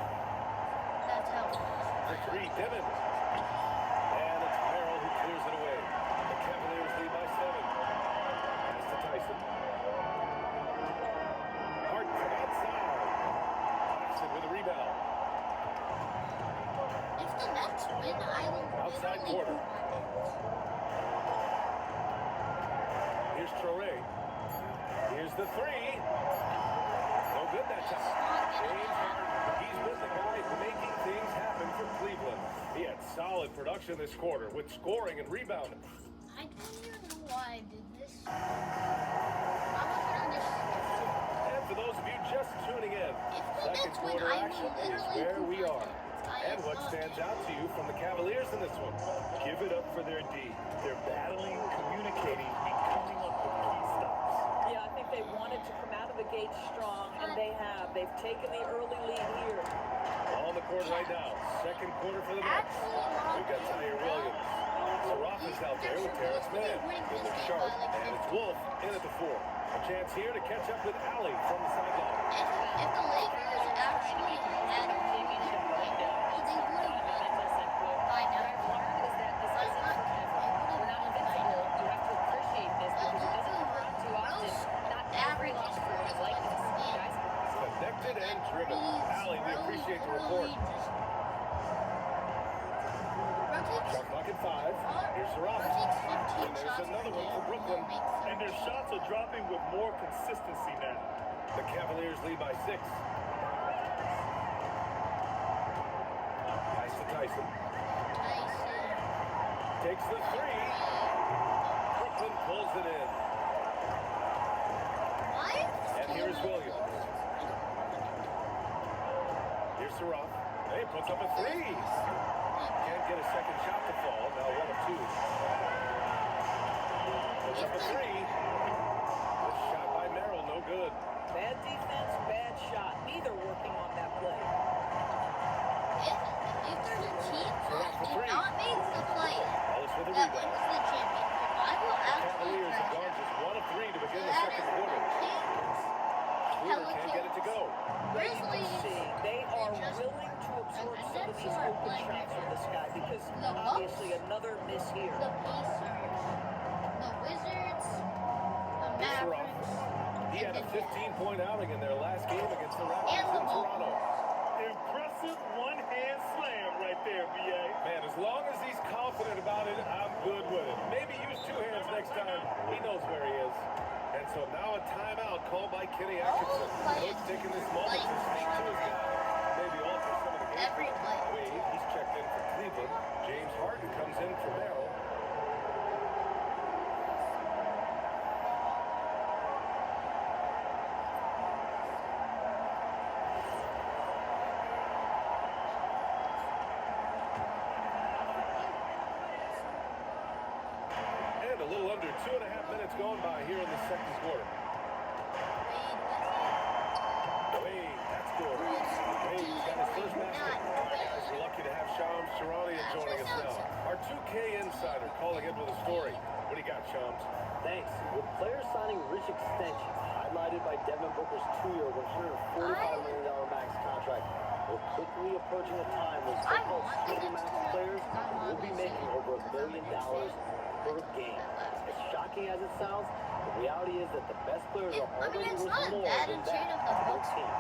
[SPEAKER 1] That's how it
[SPEAKER 6] For 3, Dimon. And it's Merrill who clears it away. The Cavaliers lead by 7. Pass to Tyson. Harden from outside. Tyson with a rebound.
[SPEAKER 1] If the Nets win, I will
[SPEAKER 6] Outside
[SPEAKER 1] literally
[SPEAKER 6] quarter.
[SPEAKER 1] poop my pants.
[SPEAKER 6] Here's Traore. Here's the 3. No good that time. James Harden. He's been the guy making things happen for Cleveland. He had solid production this quarter with scoring and rebounding.
[SPEAKER 1] I don't even know why I did this. I'm gonna just skip it.
[SPEAKER 6] And for those of you just tuning in,
[SPEAKER 1] If the
[SPEAKER 6] second
[SPEAKER 1] Nets win,
[SPEAKER 6] quarter
[SPEAKER 1] I will
[SPEAKER 6] action is
[SPEAKER 1] literally
[SPEAKER 6] where
[SPEAKER 1] poop
[SPEAKER 6] we
[SPEAKER 1] my
[SPEAKER 6] are.
[SPEAKER 1] pants.
[SPEAKER 6] And what stands out to you from the Cavaliers in this one?
[SPEAKER 10] Give it up for their D. They're battling, communicating, and coming up with key stops.
[SPEAKER 9] Yeah, I think they wanted to come out of the gate strong, and they have. They've taken the early lead here.
[SPEAKER 6] On the court right now. Second quarter for the Nets. We've got Tyre Williams. Saroff is out there with Terrence Mann. With Sharp, and it's Wolf in at the 4. A chance here to catch up with Allie from the sideline.
[SPEAKER 1] If the Lakers actually had a championship right now, they would have won by now.
[SPEAKER 4] What I've learned is that this isn't forever. We're not invincible. You have to appreciate this because it doesn't come around too often. Not every loss for is like this. Guys,
[SPEAKER 6] Connected and driven. Allie, we appreciate the report. Shot clock at 5. Here's Saroff.
[SPEAKER 1] Rotates 15
[SPEAKER 6] And there's
[SPEAKER 1] shots
[SPEAKER 6] another
[SPEAKER 1] per
[SPEAKER 6] one for
[SPEAKER 1] game.
[SPEAKER 6] Brooklyn.
[SPEAKER 10] And their shots are dropping with more consistency now.
[SPEAKER 6] The Cavaliers lead by 6. Pass to Tyson. Takes the 3. Brooklyn pulls it in. And here's Williams. Here's Saroff. Hey, puts up a 3. Can't get a second shot to fall. Now 1 of 2. Puts up a 3. The shot by Merrill, no good.
[SPEAKER 9] Bad defense, bad shot. Neither working on that play.
[SPEAKER 1] If there's a team that
[SPEAKER 6] for
[SPEAKER 1] did
[SPEAKER 6] 3.
[SPEAKER 1] not make the play
[SPEAKER 6] Ellis with a
[SPEAKER 1] that
[SPEAKER 6] rebound.
[SPEAKER 1] wins the championship, I will actually
[SPEAKER 6] Cavaliers have
[SPEAKER 1] crush
[SPEAKER 6] gone
[SPEAKER 1] it.
[SPEAKER 6] just 1 of 3 to begin the
[SPEAKER 1] That
[SPEAKER 6] second
[SPEAKER 1] is
[SPEAKER 6] quarter.
[SPEAKER 1] the Kings,
[SPEAKER 6] Schroeder can't get it to go.
[SPEAKER 9] But you can
[SPEAKER 1] Grizzlies,
[SPEAKER 9] see they are
[SPEAKER 1] just-
[SPEAKER 9] willing to absorb
[SPEAKER 1] and
[SPEAKER 9] some of
[SPEAKER 1] that's
[SPEAKER 9] these
[SPEAKER 1] what
[SPEAKER 9] open
[SPEAKER 1] like
[SPEAKER 9] shots from this guy because
[SPEAKER 1] the
[SPEAKER 9] obviously
[SPEAKER 1] Bucks,
[SPEAKER 9] another miss here.
[SPEAKER 1] the Pacers, the Wizards, the
[SPEAKER 6] Saroff.
[SPEAKER 1] Mavericks,
[SPEAKER 6] He had a 15-point outing in their last game against the Raptors
[SPEAKER 1] And the
[SPEAKER 6] in Toronto.
[SPEAKER 10] Impressive one-hand slam right there, BA.
[SPEAKER 6] Man, as long as he's confident about it, I'm good with it. Maybe use 2 hands next time. He knows where he is. And so now a timeout called by Kenny Atkinson. Coach taking this moment to speak to his guy. Maybe alter some of the game.
[SPEAKER 1] Every play.
[SPEAKER 6] Wade, he's checked in for Cleveland. James Harden comes in for Merrill. And a little under 2.5 minutes gone by here in the second quarter. Wade, that's good. Wade, he's got his first basket. All right, guys, we're lucky to have Shams Charania joining us now. Our 2K insider calling in with a story. What do you got, Shams?
[SPEAKER 8] Thanks. With players signing rich extensions, highlighted by Devin Booker's 2-year, $145 million max contract, We're quickly approaching a time when so-called Senior Max players will be making over $1 million per game. As shocking as it sounds, the reality is that the best players are already
[SPEAKER 1] it's
[SPEAKER 8] worth
[SPEAKER 1] not
[SPEAKER 8] more
[SPEAKER 1] that
[SPEAKER 8] than
[SPEAKER 1] insane
[SPEAKER 8] that
[SPEAKER 1] of the
[SPEAKER 8] to their
[SPEAKER 1] books.
[SPEAKER 8] teams.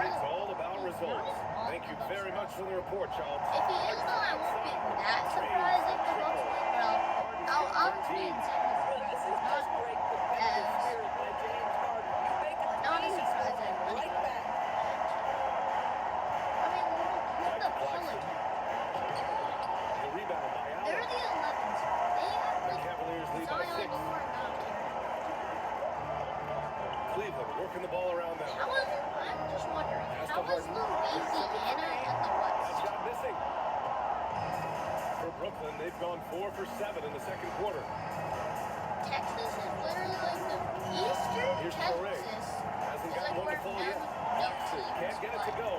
[SPEAKER 6] It's all about results. Thank you very much for the report, Charles.
[SPEAKER 1] If he is, though, I won't be that surprised if the Bucks win, but I'll be insane.
[SPEAKER 9] Well, this is just great competitive spirit by James Harden. You make a
[SPEAKER 1] Not a
[SPEAKER 9] team,
[SPEAKER 1] surprise, I really
[SPEAKER 9] right back.
[SPEAKER 1] I mean, look at the Pelicans.
[SPEAKER 6] The rebound by Allen.
[SPEAKER 1] They're the 11s. They have
[SPEAKER 6] The Cavaliers lead by
[SPEAKER 1] Zion
[SPEAKER 6] 6.
[SPEAKER 1] or not.
[SPEAKER 6] Cleveland working the ball around now.
[SPEAKER 1] I'm just wondering,
[SPEAKER 6] Pass to
[SPEAKER 1] how was
[SPEAKER 6] Harden.
[SPEAKER 1] Louisiana in the
[SPEAKER 6] That
[SPEAKER 1] West?
[SPEAKER 6] shot missing. For Brooklyn, they've gone 4 for 7 in the second quarter.
[SPEAKER 1] Texas is literally like the Eastern
[SPEAKER 6] Here's
[SPEAKER 1] Texas.
[SPEAKER 6] Torrey. Hasn't
[SPEAKER 1] Is
[SPEAKER 6] gotten
[SPEAKER 1] like
[SPEAKER 6] one
[SPEAKER 1] where
[SPEAKER 6] to fall
[SPEAKER 1] none,
[SPEAKER 6] yet.
[SPEAKER 1] no teams
[SPEAKER 6] Can't get it to
[SPEAKER 1] play.
[SPEAKER 6] go.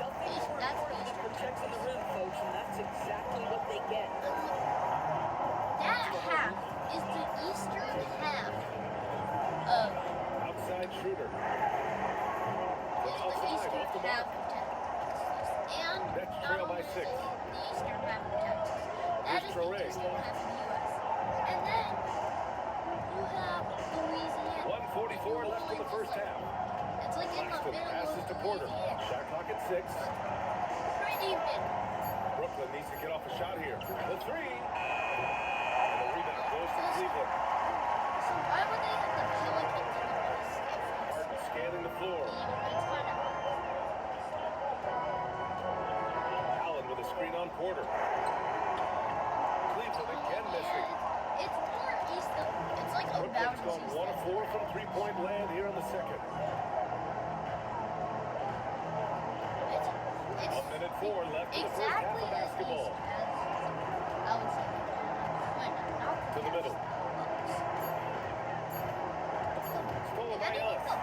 [SPEAKER 9] Nothing more
[SPEAKER 1] That's
[SPEAKER 9] important than protecting the rim, folks, and that's exactly what they get.
[SPEAKER 1] That half is the Eastern half of
[SPEAKER 6] Outside Schroeder.
[SPEAKER 1] is the Eastern
[SPEAKER 6] off the
[SPEAKER 1] half
[SPEAKER 6] mark.
[SPEAKER 1] of Texas. And
[SPEAKER 6] That's
[SPEAKER 1] not
[SPEAKER 6] trail by
[SPEAKER 1] only is
[SPEAKER 6] 6.
[SPEAKER 1] it the Eastern half of Texas. That
[SPEAKER 6] Here's
[SPEAKER 1] is the
[SPEAKER 6] Torrey.
[SPEAKER 1] Eastern half of the U.S. And then you have Louisiana.
[SPEAKER 6] 1:44 left in the first half.
[SPEAKER 1] It's like in the
[SPEAKER 6] Claxton
[SPEAKER 1] middle
[SPEAKER 6] passes to
[SPEAKER 1] of
[SPEAKER 6] Porter.
[SPEAKER 1] Louisiana.
[SPEAKER 6] Shot clock at 6.
[SPEAKER 1] Pretty middle.
[SPEAKER 6] Brooklyn needs to get off a shot here. The 3. And the rebound goes to Cleveland.
[SPEAKER 1] So why would they have the Pelicans in the West?
[SPEAKER 6] Harden scanning the floor.
[SPEAKER 1] Let's find out.
[SPEAKER 6] Allen with a screen on Porter. Cleveland again missing.
[SPEAKER 1] It's more east of, it's like about
[SPEAKER 6] Brooklyn's gone
[SPEAKER 1] east
[SPEAKER 6] 1 of 4 from three-point land here in the second.
[SPEAKER 1] It's
[SPEAKER 6] 1 minute 4 left in the first half
[SPEAKER 1] exactly
[SPEAKER 6] of
[SPEAKER 1] as
[SPEAKER 6] basketball.
[SPEAKER 1] east as I would say. Wait, not
[SPEAKER 6] To the middle. Stolen by
[SPEAKER 1] Anything
[SPEAKER 6] Ellis.
[SPEAKER 1] the ball.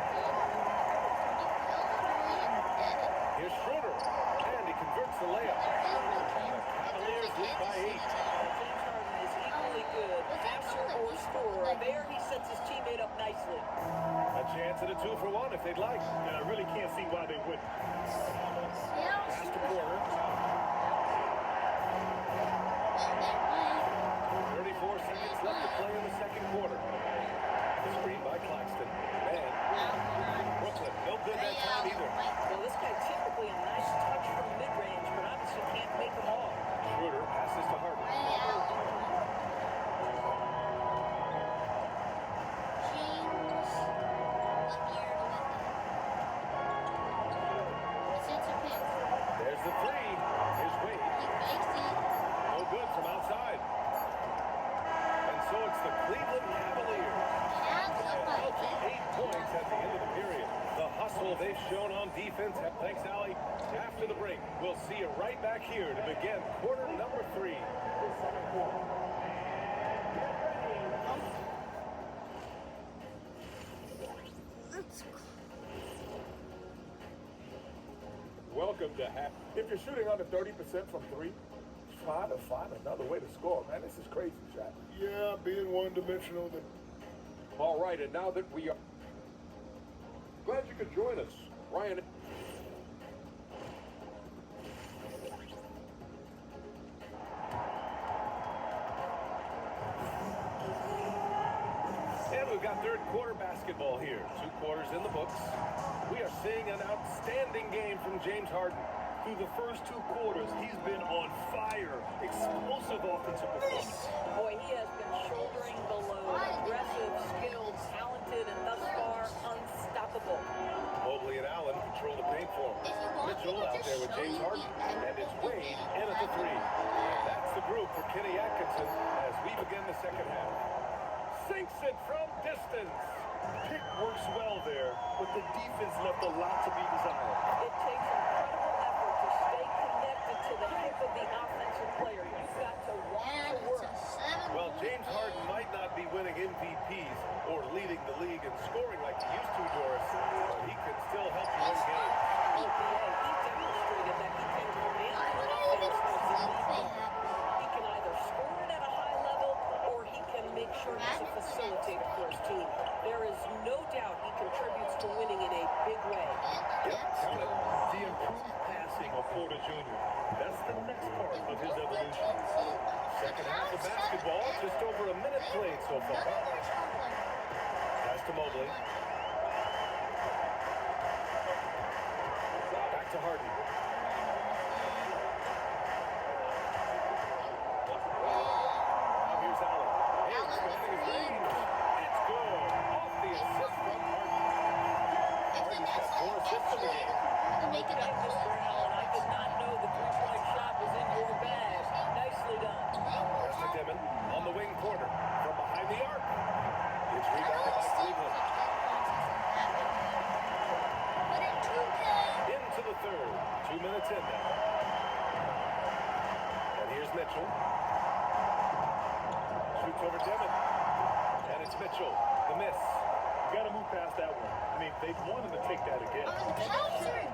[SPEAKER 6] Here's Schroeder. And he converts the layup. Cavaliers lead by 8.
[SPEAKER 9] James Harden is equally good, passer or scorer. There he sets his teammate up nicely.
[SPEAKER 6] A chance at a 2-for-1 if they'd like.
[SPEAKER 10] And I really can't see why they wouldn't.
[SPEAKER 6] Pass to Porter. 34 seconds left to play in the second quarter. Screen by Claxton. Man, Brooklyn, no good that time either.
[SPEAKER 9] Well, this guy typically a nice touch from mid-range, but obviously can't make them all.
[SPEAKER 6] Schroeder passes to Harden. There's the 3. Here's Wade. No good from outside. And so it's the Cleveland Cavaliers. 8 points at the end of the period. The hustle they've shown on defense. Thanks, Allie. After the break, we'll see you right back here to begin quarter number 3.
[SPEAKER 5] Welcome to half. If you're shooting under 30% from 3, try to find another way to score, man. This is crazy, Shaq.
[SPEAKER 10] Yeah, being one-dimensional.
[SPEAKER 11] All right, and now that we are glad you could join us, Ryan.
[SPEAKER 6] And we've got third quarter basketball here. 2 quarters in the books. We are seeing an outstanding game from James Harden.
[SPEAKER 10] Through the first 2 quarters, he's been on fire. Explosive offensive performance.
[SPEAKER 9] Boy, he has been shouldering the load. Aggressive, skilled, talented, and thus far unstoppable.
[SPEAKER 6] Mobley and Allen control the paint for him. Mitchell out there with James Harden. And it's Wade in at the 3. And that's the group for Kenny Atkinson as we begin the second half. Sinks it from distance.
[SPEAKER 10] Pick works well there, but the defense left a lot to be desired.
[SPEAKER 9] It takes incredible effort to stay connected to the hip of the offensive player. You've got to want to work.
[SPEAKER 6] Well, James Harden might not be winning MVPs or leading the league in scoring like he used to, Doris, but he can still help you win games.
[SPEAKER 9] He demonstrated that he can command the offense as the lead leader. He can either score it at a high level or he can make sure he's a facilitator for his team. There is no doubt he contributes to winning in a big way.
[SPEAKER 10] The improved passing Porter Jr. That's the next part of his evolution.
[SPEAKER 6] Second half of basketball, just over a minute played so far. Pass to Mobley. Back to Harden. Now here's Allen. Expanding his lead. It's good. Off the assist from Harden. Harden's got 4 assists in the game.
[SPEAKER 1] Make it up.
[SPEAKER 9] I did not know the three-point shot was in your bag. Nicely done.
[SPEAKER 6] Pass to Dimon on the wing corner from behind the arc. It's rebounded by Cleveland. Into the third. 2 minutes in now. And here's Mitchell. Shoots over Dimon. And it's Mitchell. The miss.
[SPEAKER 10] You got to move past that one. I mean, they wanted to take that again.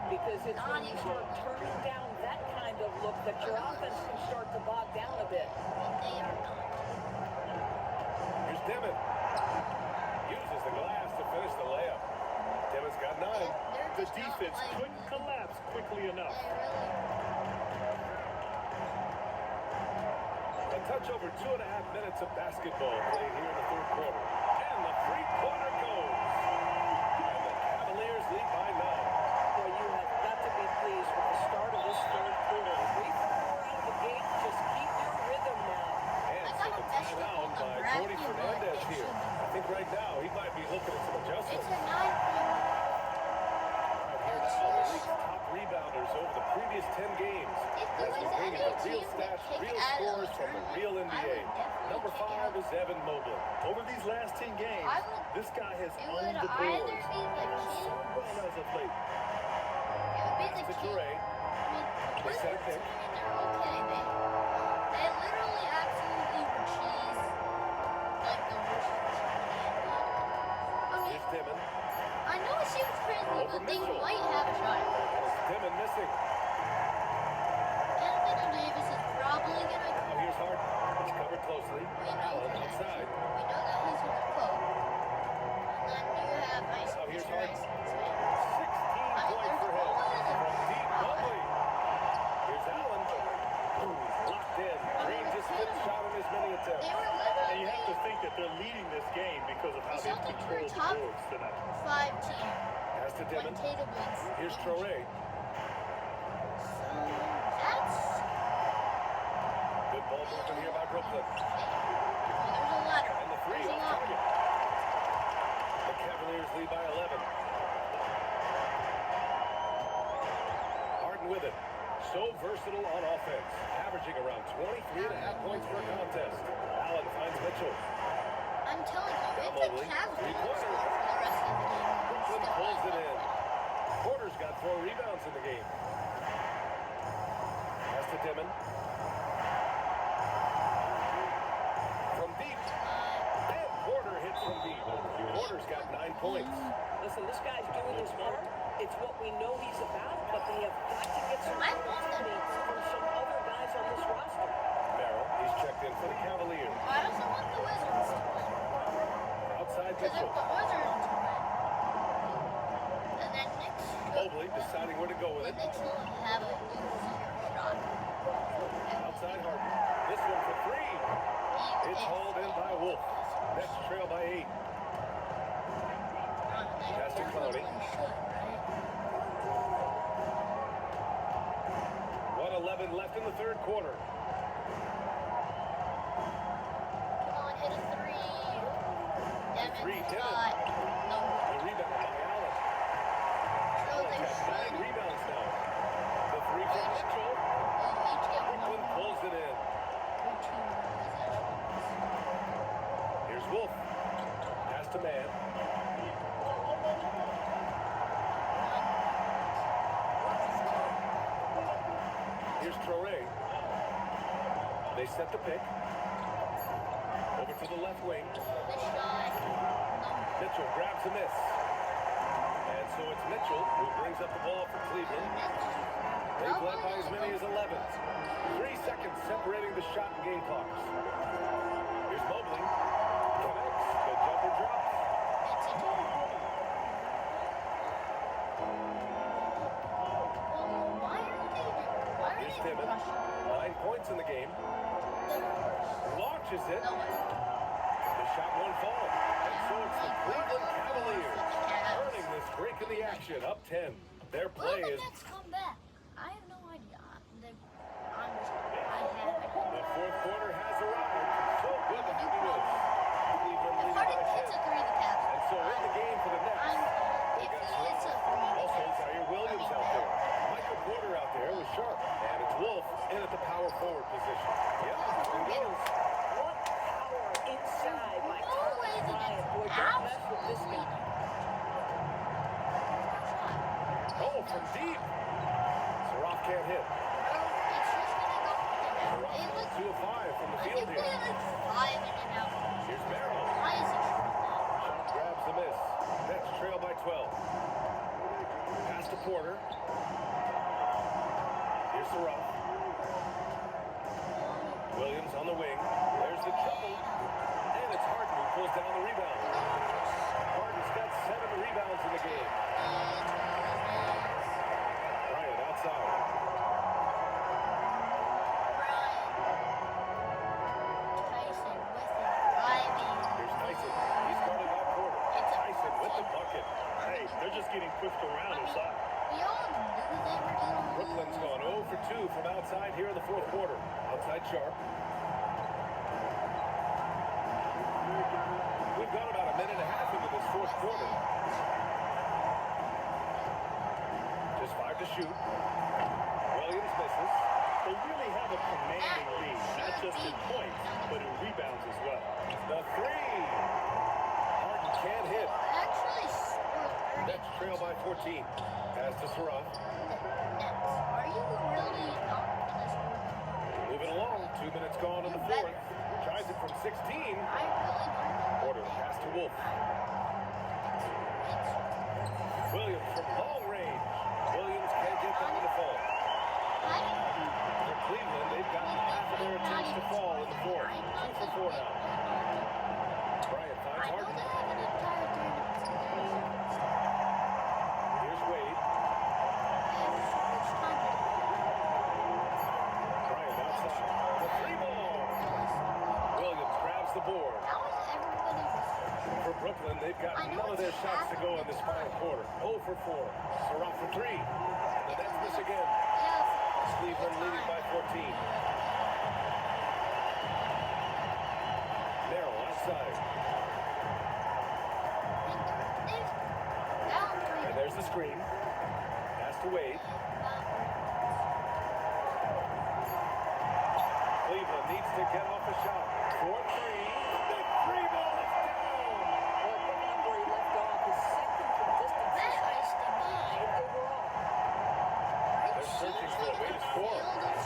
[SPEAKER 9] Because it's when you start turning down that kind of look that your offense can start to bog down a bit.
[SPEAKER 6] Here's Dimon. Uses the glass to finish the layup. Dimon's got 9.
[SPEAKER 10] The defense couldn't collapse quickly enough.
[SPEAKER 6] A touch over 2.5 minutes of basketball played here in the third quarter. And the three-pointer goes. And the Cavaliers lead by 9.
[SPEAKER 9] Well, you have got to be pleased with the start of this third quarter. 3 for 4 out of the gate. Just keep your rhythm now.
[SPEAKER 6] And so the timeout by Jordy Fernandez here. I think right now he might be looking at some adjustments.
[SPEAKER 1] It's a 9-point.
[SPEAKER 6] Here now, the league's top rebounders over the previous 10 games. As we bring you the real stats, real scores from the real NBA. Number 5 is Evan Mobley.
[SPEAKER 10] Over these last 10 games, this guy has
[SPEAKER 1] It
[SPEAKER 10] owned
[SPEAKER 1] would
[SPEAKER 10] the
[SPEAKER 1] either
[SPEAKER 10] boards.
[SPEAKER 1] be the Kings.
[SPEAKER 10] Well as of late.
[SPEAKER 1] It would be the
[SPEAKER 6] To
[SPEAKER 1] Kings.
[SPEAKER 6] Toure. They set a pick.
[SPEAKER 1] They're okay. They literally absolutely were cheese. Like the worst cheese in the NBA. Okay,
[SPEAKER 6] Here's Dimon.
[SPEAKER 1] I know it seems crazy,
[SPEAKER 6] Over
[SPEAKER 1] but they
[SPEAKER 6] Mitchell.
[SPEAKER 1] might have a shot.
[SPEAKER 6] It's Dimon missing.
[SPEAKER 1] Anthony Davis is probably gonna.
[SPEAKER 6] Now here's Harden. It's covered closely.
[SPEAKER 1] We know
[SPEAKER 6] Allen
[SPEAKER 1] that.
[SPEAKER 6] outside.
[SPEAKER 1] We know that he's gonna quote. And then you have ice.
[SPEAKER 6] Now here's
[SPEAKER 1] Mr.
[SPEAKER 6] Harden.
[SPEAKER 1] Ice.
[SPEAKER 6] 16 points for him. From deep Mobley. Here's Allen. Locked in. Green just fifth shot in as many attempts.
[SPEAKER 1] They were
[SPEAKER 10] And you have to
[SPEAKER 1] literally
[SPEAKER 10] think that they're leading this game because of how
[SPEAKER 1] The
[SPEAKER 10] they've
[SPEAKER 1] Celtics were
[SPEAKER 10] controlled the
[SPEAKER 1] top
[SPEAKER 10] boards tonight.
[SPEAKER 1] 5 team.
[SPEAKER 6] Pass to
[SPEAKER 1] When
[SPEAKER 6] Dimon.
[SPEAKER 1] Tatum wins.
[SPEAKER 6] Here's Traore.
[SPEAKER 1] So that's.
[SPEAKER 6] Good ball movement here by Brooklyn.
[SPEAKER 1] There's a ladder.
[SPEAKER 6] And the three
[SPEAKER 1] There's a
[SPEAKER 6] off
[SPEAKER 1] ladder.
[SPEAKER 6] target. The Cavaliers lead by 11. Harden with it. So versatile on offense. Averaging around 23.5 points per contest. Allen finds Mitchell.
[SPEAKER 1] I'm telling you,
[SPEAKER 6] Now
[SPEAKER 1] if the
[SPEAKER 6] Mobley.
[SPEAKER 1] Cavs don't
[SPEAKER 6] Three-pointer.
[SPEAKER 1] score for the rest of the game,
[SPEAKER 6] Brooklyn
[SPEAKER 1] still
[SPEAKER 6] pulls it
[SPEAKER 1] win.
[SPEAKER 6] in. Porter's got 4 rebounds in the game. Pass to Dimon. From deep. And Porter hits from deep. Porter's got 9 points.
[SPEAKER 9] Listen, this guy's doing his part. It's what we know he's about, but they have got to get some
[SPEAKER 1] I want them.
[SPEAKER 9] teammates from some other guys on this roster.
[SPEAKER 6] Merrill, he's checked in for the Cavaliers.
[SPEAKER 1] I also want the Wizards to win.
[SPEAKER 6] Outside
[SPEAKER 1] Because if
[SPEAKER 6] Mitchell.
[SPEAKER 1] the Wizards win, and then Knicks
[SPEAKER 6] Mobley deciding where to go with
[SPEAKER 1] the
[SPEAKER 6] it.
[SPEAKER 1] Knicks will have a losing shot.
[SPEAKER 6] Outside Harden. This one for 3. It's hauled in by Wolf. Nets trail by 8. Pass to Clowney. 1:11 left in the third quarter.
[SPEAKER 1] Come on, hit a 3. Devin
[SPEAKER 6] Three, Devin.
[SPEAKER 1] shot. No.
[SPEAKER 6] The rebound by Allen.
[SPEAKER 1] So they
[SPEAKER 6] Allen's got 9
[SPEAKER 1] should.
[SPEAKER 6] rebounds now. The 3 from Mitchell.
[SPEAKER 1] They'll each get
[SPEAKER 6] Brooklyn
[SPEAKER 1] one.
[SPEAKER 6] pulls it in.
[SPEAKER 1] 2 possessions.
[SPEAKER 6] Here's Wolf. Pass to Man. Here's Traore. They set the pick. Over to the left wing.
[SPEAKER 1] The shot. No.
[SPEAKER 6] Mitchell grabs a miss. And so it's Mitchell who brings up the ball for Cleveland. They've led by as many as 11. 3 seconds separating the shot and game clocks. Here's Mobley. Connects. The jumper drops.
[SPEAKER 1] It's a 2. Well, why are they doing
[SPEAKER 6] minutes in the game. Launches it.
[SPEAKER 1] No way.
[SPEAKER 6] The shot won't fall. And so it's the Cleveland Cavaliers earning this break in the action, up 10. Their
[SPEAKER 1] Will
[SPEAKER 6] play
[SPEAKER 1] the
[SPEAKER 6] is...
[SPEAKER 1] Nets come back? I have no idea. I
[SPEAKER 6] The fourth quarter has arrived. So good to have you with us. Cleveland
[SPEAKER 1] If
[SPEAKER 6] leading
[SPEAKER 1] Harden
[SPEAKER 6] by
[SPEAKER 1] hits
[SPEAKER 6] 10.
[SPEAKER 1] a three, the Cavs.
[SPEAKER 6] And so in the game for the Nets.
[SPEAKER 1] If he hits a three, the
[SPEAKER 6] Also,
[SPEAKER 1] Cavs.
[SPEAKER 6] Zaire Williams out there. Michael Porter out there with Sharp. And it's Wolf in at the power forward position. Yep, and goes.
[SPEAKER 9] What power inside by
[SPEAKER 1] No way the
[SPEAKER 9] Bryant.
[SPEAKER 1] Nets
[SPEAKER 9] Boy, don't mess with this guy.
[SPEAKER 6] Oh, from deep. Saroff can't hit.
[SPEAKER 1] It's just gonna go in and out. It was,
[SPEAKER 6] 2 of 5 from the
[SPEAKER 1] I
[SPEAKER 6] field
[SPEAKER 1] think we
[SPEAKER 6] here.
[SPEAKER 1] had like 5 in and out.
[SPEAKER 6] Here's Merrill.
[SPEAKER 1] Why is it shooting that?
[SPEAKER 6] Shot grabs the miss. Nets trail by 12. Pass to Porter. Here's Saroff. Williams on the wing. There's the triple. And it's Harden who pulls down the rebound. Harden's got 7 rebounds in the game. Bryant outside.
[SPEAKER 1] Tyson with it, driving.
[SPEAKER 6] Here's Tyson. He's guarded by Porter. Tyson with the bucket.
[SPEAKER 10] Hey, they're just getting pushed around inside.
[SPEAKER 1] We all knew they were going to lose.
[SPEAKER 6] Brooklyn's gone 0 for 2 from outside here in the fourth quarter. Outside Sharp. We've got about a minute and a half into this fourth quarter. Just 5 to shoot. Williams misses.
[SPEAKER 10] They really have a commanding lead, not just in points, but in rebounds as well.
[SPEAKER 6] The three. Harden can't hit.
[SPEAKER 1] Actually, scored 30
[SPEAKER 6] Nets trail by 14. Pass to Saroff.
[SPEAKER 1] Nets. Are you really not going to score?
[SPEAKER 6] Moving along. 2 minutes gone in the fourth. Tries it from 16.
[SPEAKER 1] I really don't.
[SPEAKER 6] Porter pass to Wolf. Williams from long range. Williams can't get down to fall. For Cleveland, they've gotten half of their attempts to fall in the fourth. 2 for 4 now. Bryant finds
[SPEAKER 1] I know
[SPEAKER 6] Harden.
[SPEAKER 1] they have an entire 3 minutes and 30 seconds.
[SPEAKER 6] Here's Wade.
[SPEAKER 1] Which time is it?
[SPEAKER 6] Bryant outside. The three ball. Williams grabs the board.
[SPEAKER 1] How is everybody
[SPEAKER 6] For Brooklyn, they've got none of their shots to go in this final quarter. 0 for 4. Saroff for 3. The Nets miss again. Cleveland leading by 14. Merrill outside. And there's the screen. Pass to Wade. Cleveland needs to get off a shot. 4-3. Big three ball is down.
[SPEAKER 9] Well, picking up where he left off, his second from distance is 9 overall.
[SPEAKER 6] They're searching for a way to score.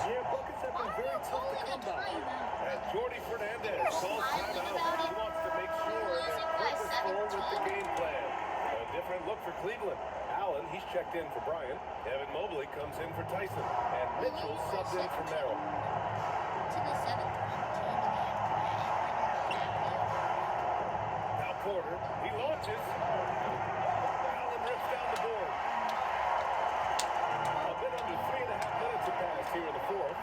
[SPEAKER 10] Yeah, buckets have been very tough to come by.
[SPEAKER 6] And Jordy Fernandez calls timeout. He wants to make sure they're purposeful with the game plan. A different look for Cleveland. Allen, he's checked in for Bryant. Evan Mobley comes in for Tyson. And Mitchell subbed in for Merrill.
[SPEAKER 1] To the 7th round team in the NBA.
[SPEAKER 6] Now Porter, he launches. Allen rips down the board. A bit under 3.5 minutes have passed here in the fourth.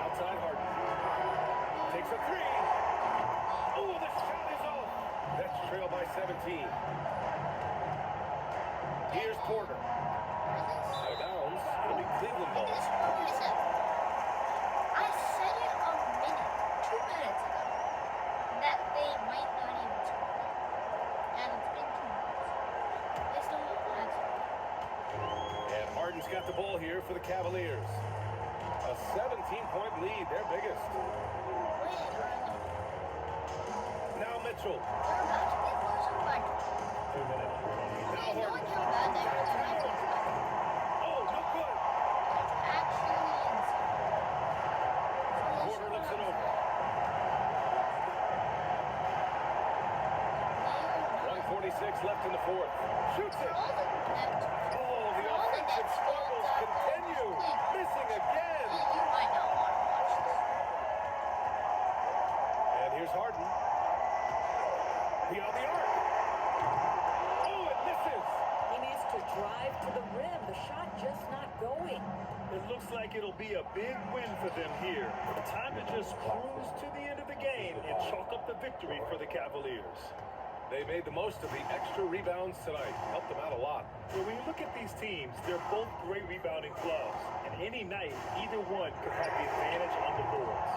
[SPEAKER 6] Outside Harden. Takes a three. Oh, the shot is off. Nets trail by 17. Here's Porter. Out of bounds. It'll be Cleveland ball.
[SPEAKER 1] Listen, I said it a minute, 2 minutes ago, that they might not even score. And it's been 2 minutes. They still have not scored.
[SPEAKER 6] And Harden's got the ball here for the Cavaliers. A 17-point lead, their biggest.
[SPEAKER 1] Wait,
[SPEAKER 6] Now Mitchell.
[SPEAKER 1] they're about to get losing by
[SPEAKER 10] 2 minutes.
[SPEAKER 6] Now
[SPEAKER 1] Hey, knowing
[SPEAKER 6] Harden.
[SPEAKER 1] how bad they were, they might be
[SPEAKER 6] Oh, no good.
[SPEAKER 1] actually insane.
[SPEAKER 6] Porter looks it over. 1:46 left in the fourth. Shoots it.
[SPEAKER 1] All the Nets,
[SPEAKER 6] Oh, the
[SPEAKER 1] all the
[SPEAKER 6] offensive
[SPEAKER 1] Nets
[SPEAKER 6] struggles
[SPEAKER 1] fans out there,
[SPEAKER 6] continue.
[SPEAKER 1] please,
[SPEAKER 6] Missing again.
[SPEAKER 1] you might not want to watch this.
[SPEAKER 6] And here's Harden. Beyond the arc. Oh, it misses.
[SPEAKER 9] He needs to drive to the rim. The shot just not going.
[SPEAKER 10] It looks like it'll be a big win for them here. Time to just cruise to the end of the game and chalk up the victory for the Cavaliers.
[SPEAKER 6] They made the most of the extra rebounds tonight. Helped them out a lot.
[SPEAKER 10] So when you look at these teams, they're both great rebounding clubs. And any night, either one could have the advantage on the boards.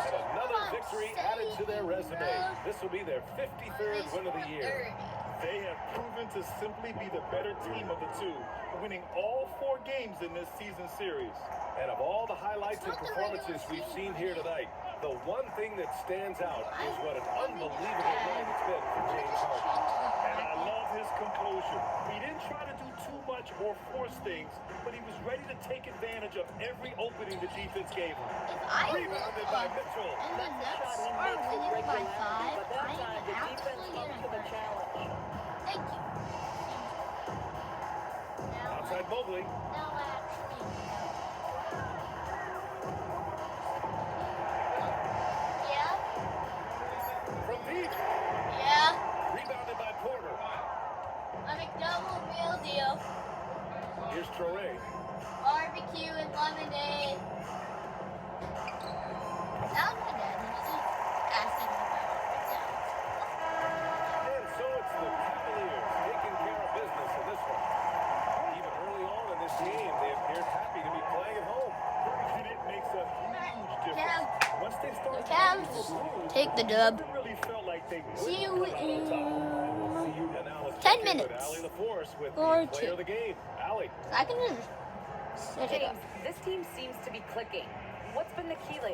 [SPEAKER 6] And another victory added to their resume. This will be their 53rd win of the year.
[SPEAKER 10] They have proven to simply be the better team of the two, winning all 4 games in this season series.
[SPEAKER 6] And of all the highlights and performances we've seen here tonight, the one thing that stands out is what an unbelievable night it's been for James Harden.
[SPEAKER 10] And I love his composure. He didn't try to do too much or force things, but he was ready to take advantage of every opening the defense gave him. Rebounded by Mitchell.
[SPEAKER 1] And the Nets
[SPEAKER 9] Shot he
[SPEAKER 1] are
[SPEAKER 9] makes with
[SPEAKER 1] winning by 5.
[SPEAKER 9] regularity, but that
[SPEAKER 1] I
[SPEAKER 9] time
[SPEAKER 1] am
[SPEAKER 9] the defense
[SPEAKER 1] actually
[SPEAKER 9] up to the
[SPEAKER 1] gonna
[SPEAKER 9] challenge.
[SPEAKER 1] Thank you. Now,
[SPEAKER 6] Outside Mobley.
[SPEAKER 1] now actually. Yeah?
[SPEAKER 6] From deep.
[SPEAKER 1] Yeah?
[SPEAKER 6] Rebounded by Porter.
[SPEAKER 1] A McDouble real deal.
[SPEAKER 6] Here's Traore.
[SPEAKER 1] Barbecue and lemonade. Sound good, just asking if I want pizza.
[SPEAKER 6] And so it's the Cavaliers taking care of business in this one. Even early on in this game, they appeared happy to be playing at home.
[SPEAKER 10] And it makes a huge difference. Once they start
[SPEAKER 1] The Cavs take the dub.
[SPEAKER 10] it really felt like they
[SPEAKER 1] See you
[SPEAKER 10] wouldn't come out on top.
[SPEAKER 6] And now let's
[SPEAKER 1] 10
[SPEAKER 6] check in with
[SPEAKER 1] minutes.
[SPEAKER 6] Allie LaForce with
[SPEAKER 1] Or
[SPEAKER 6] the player
[SPEAKER 1] 2.
[SPEAKER 6] of the game. Allie.
[SPEAKER 1] I can just set it up.
[SPEAKER 4] James, this team seems to be clicking. What's been the key lately?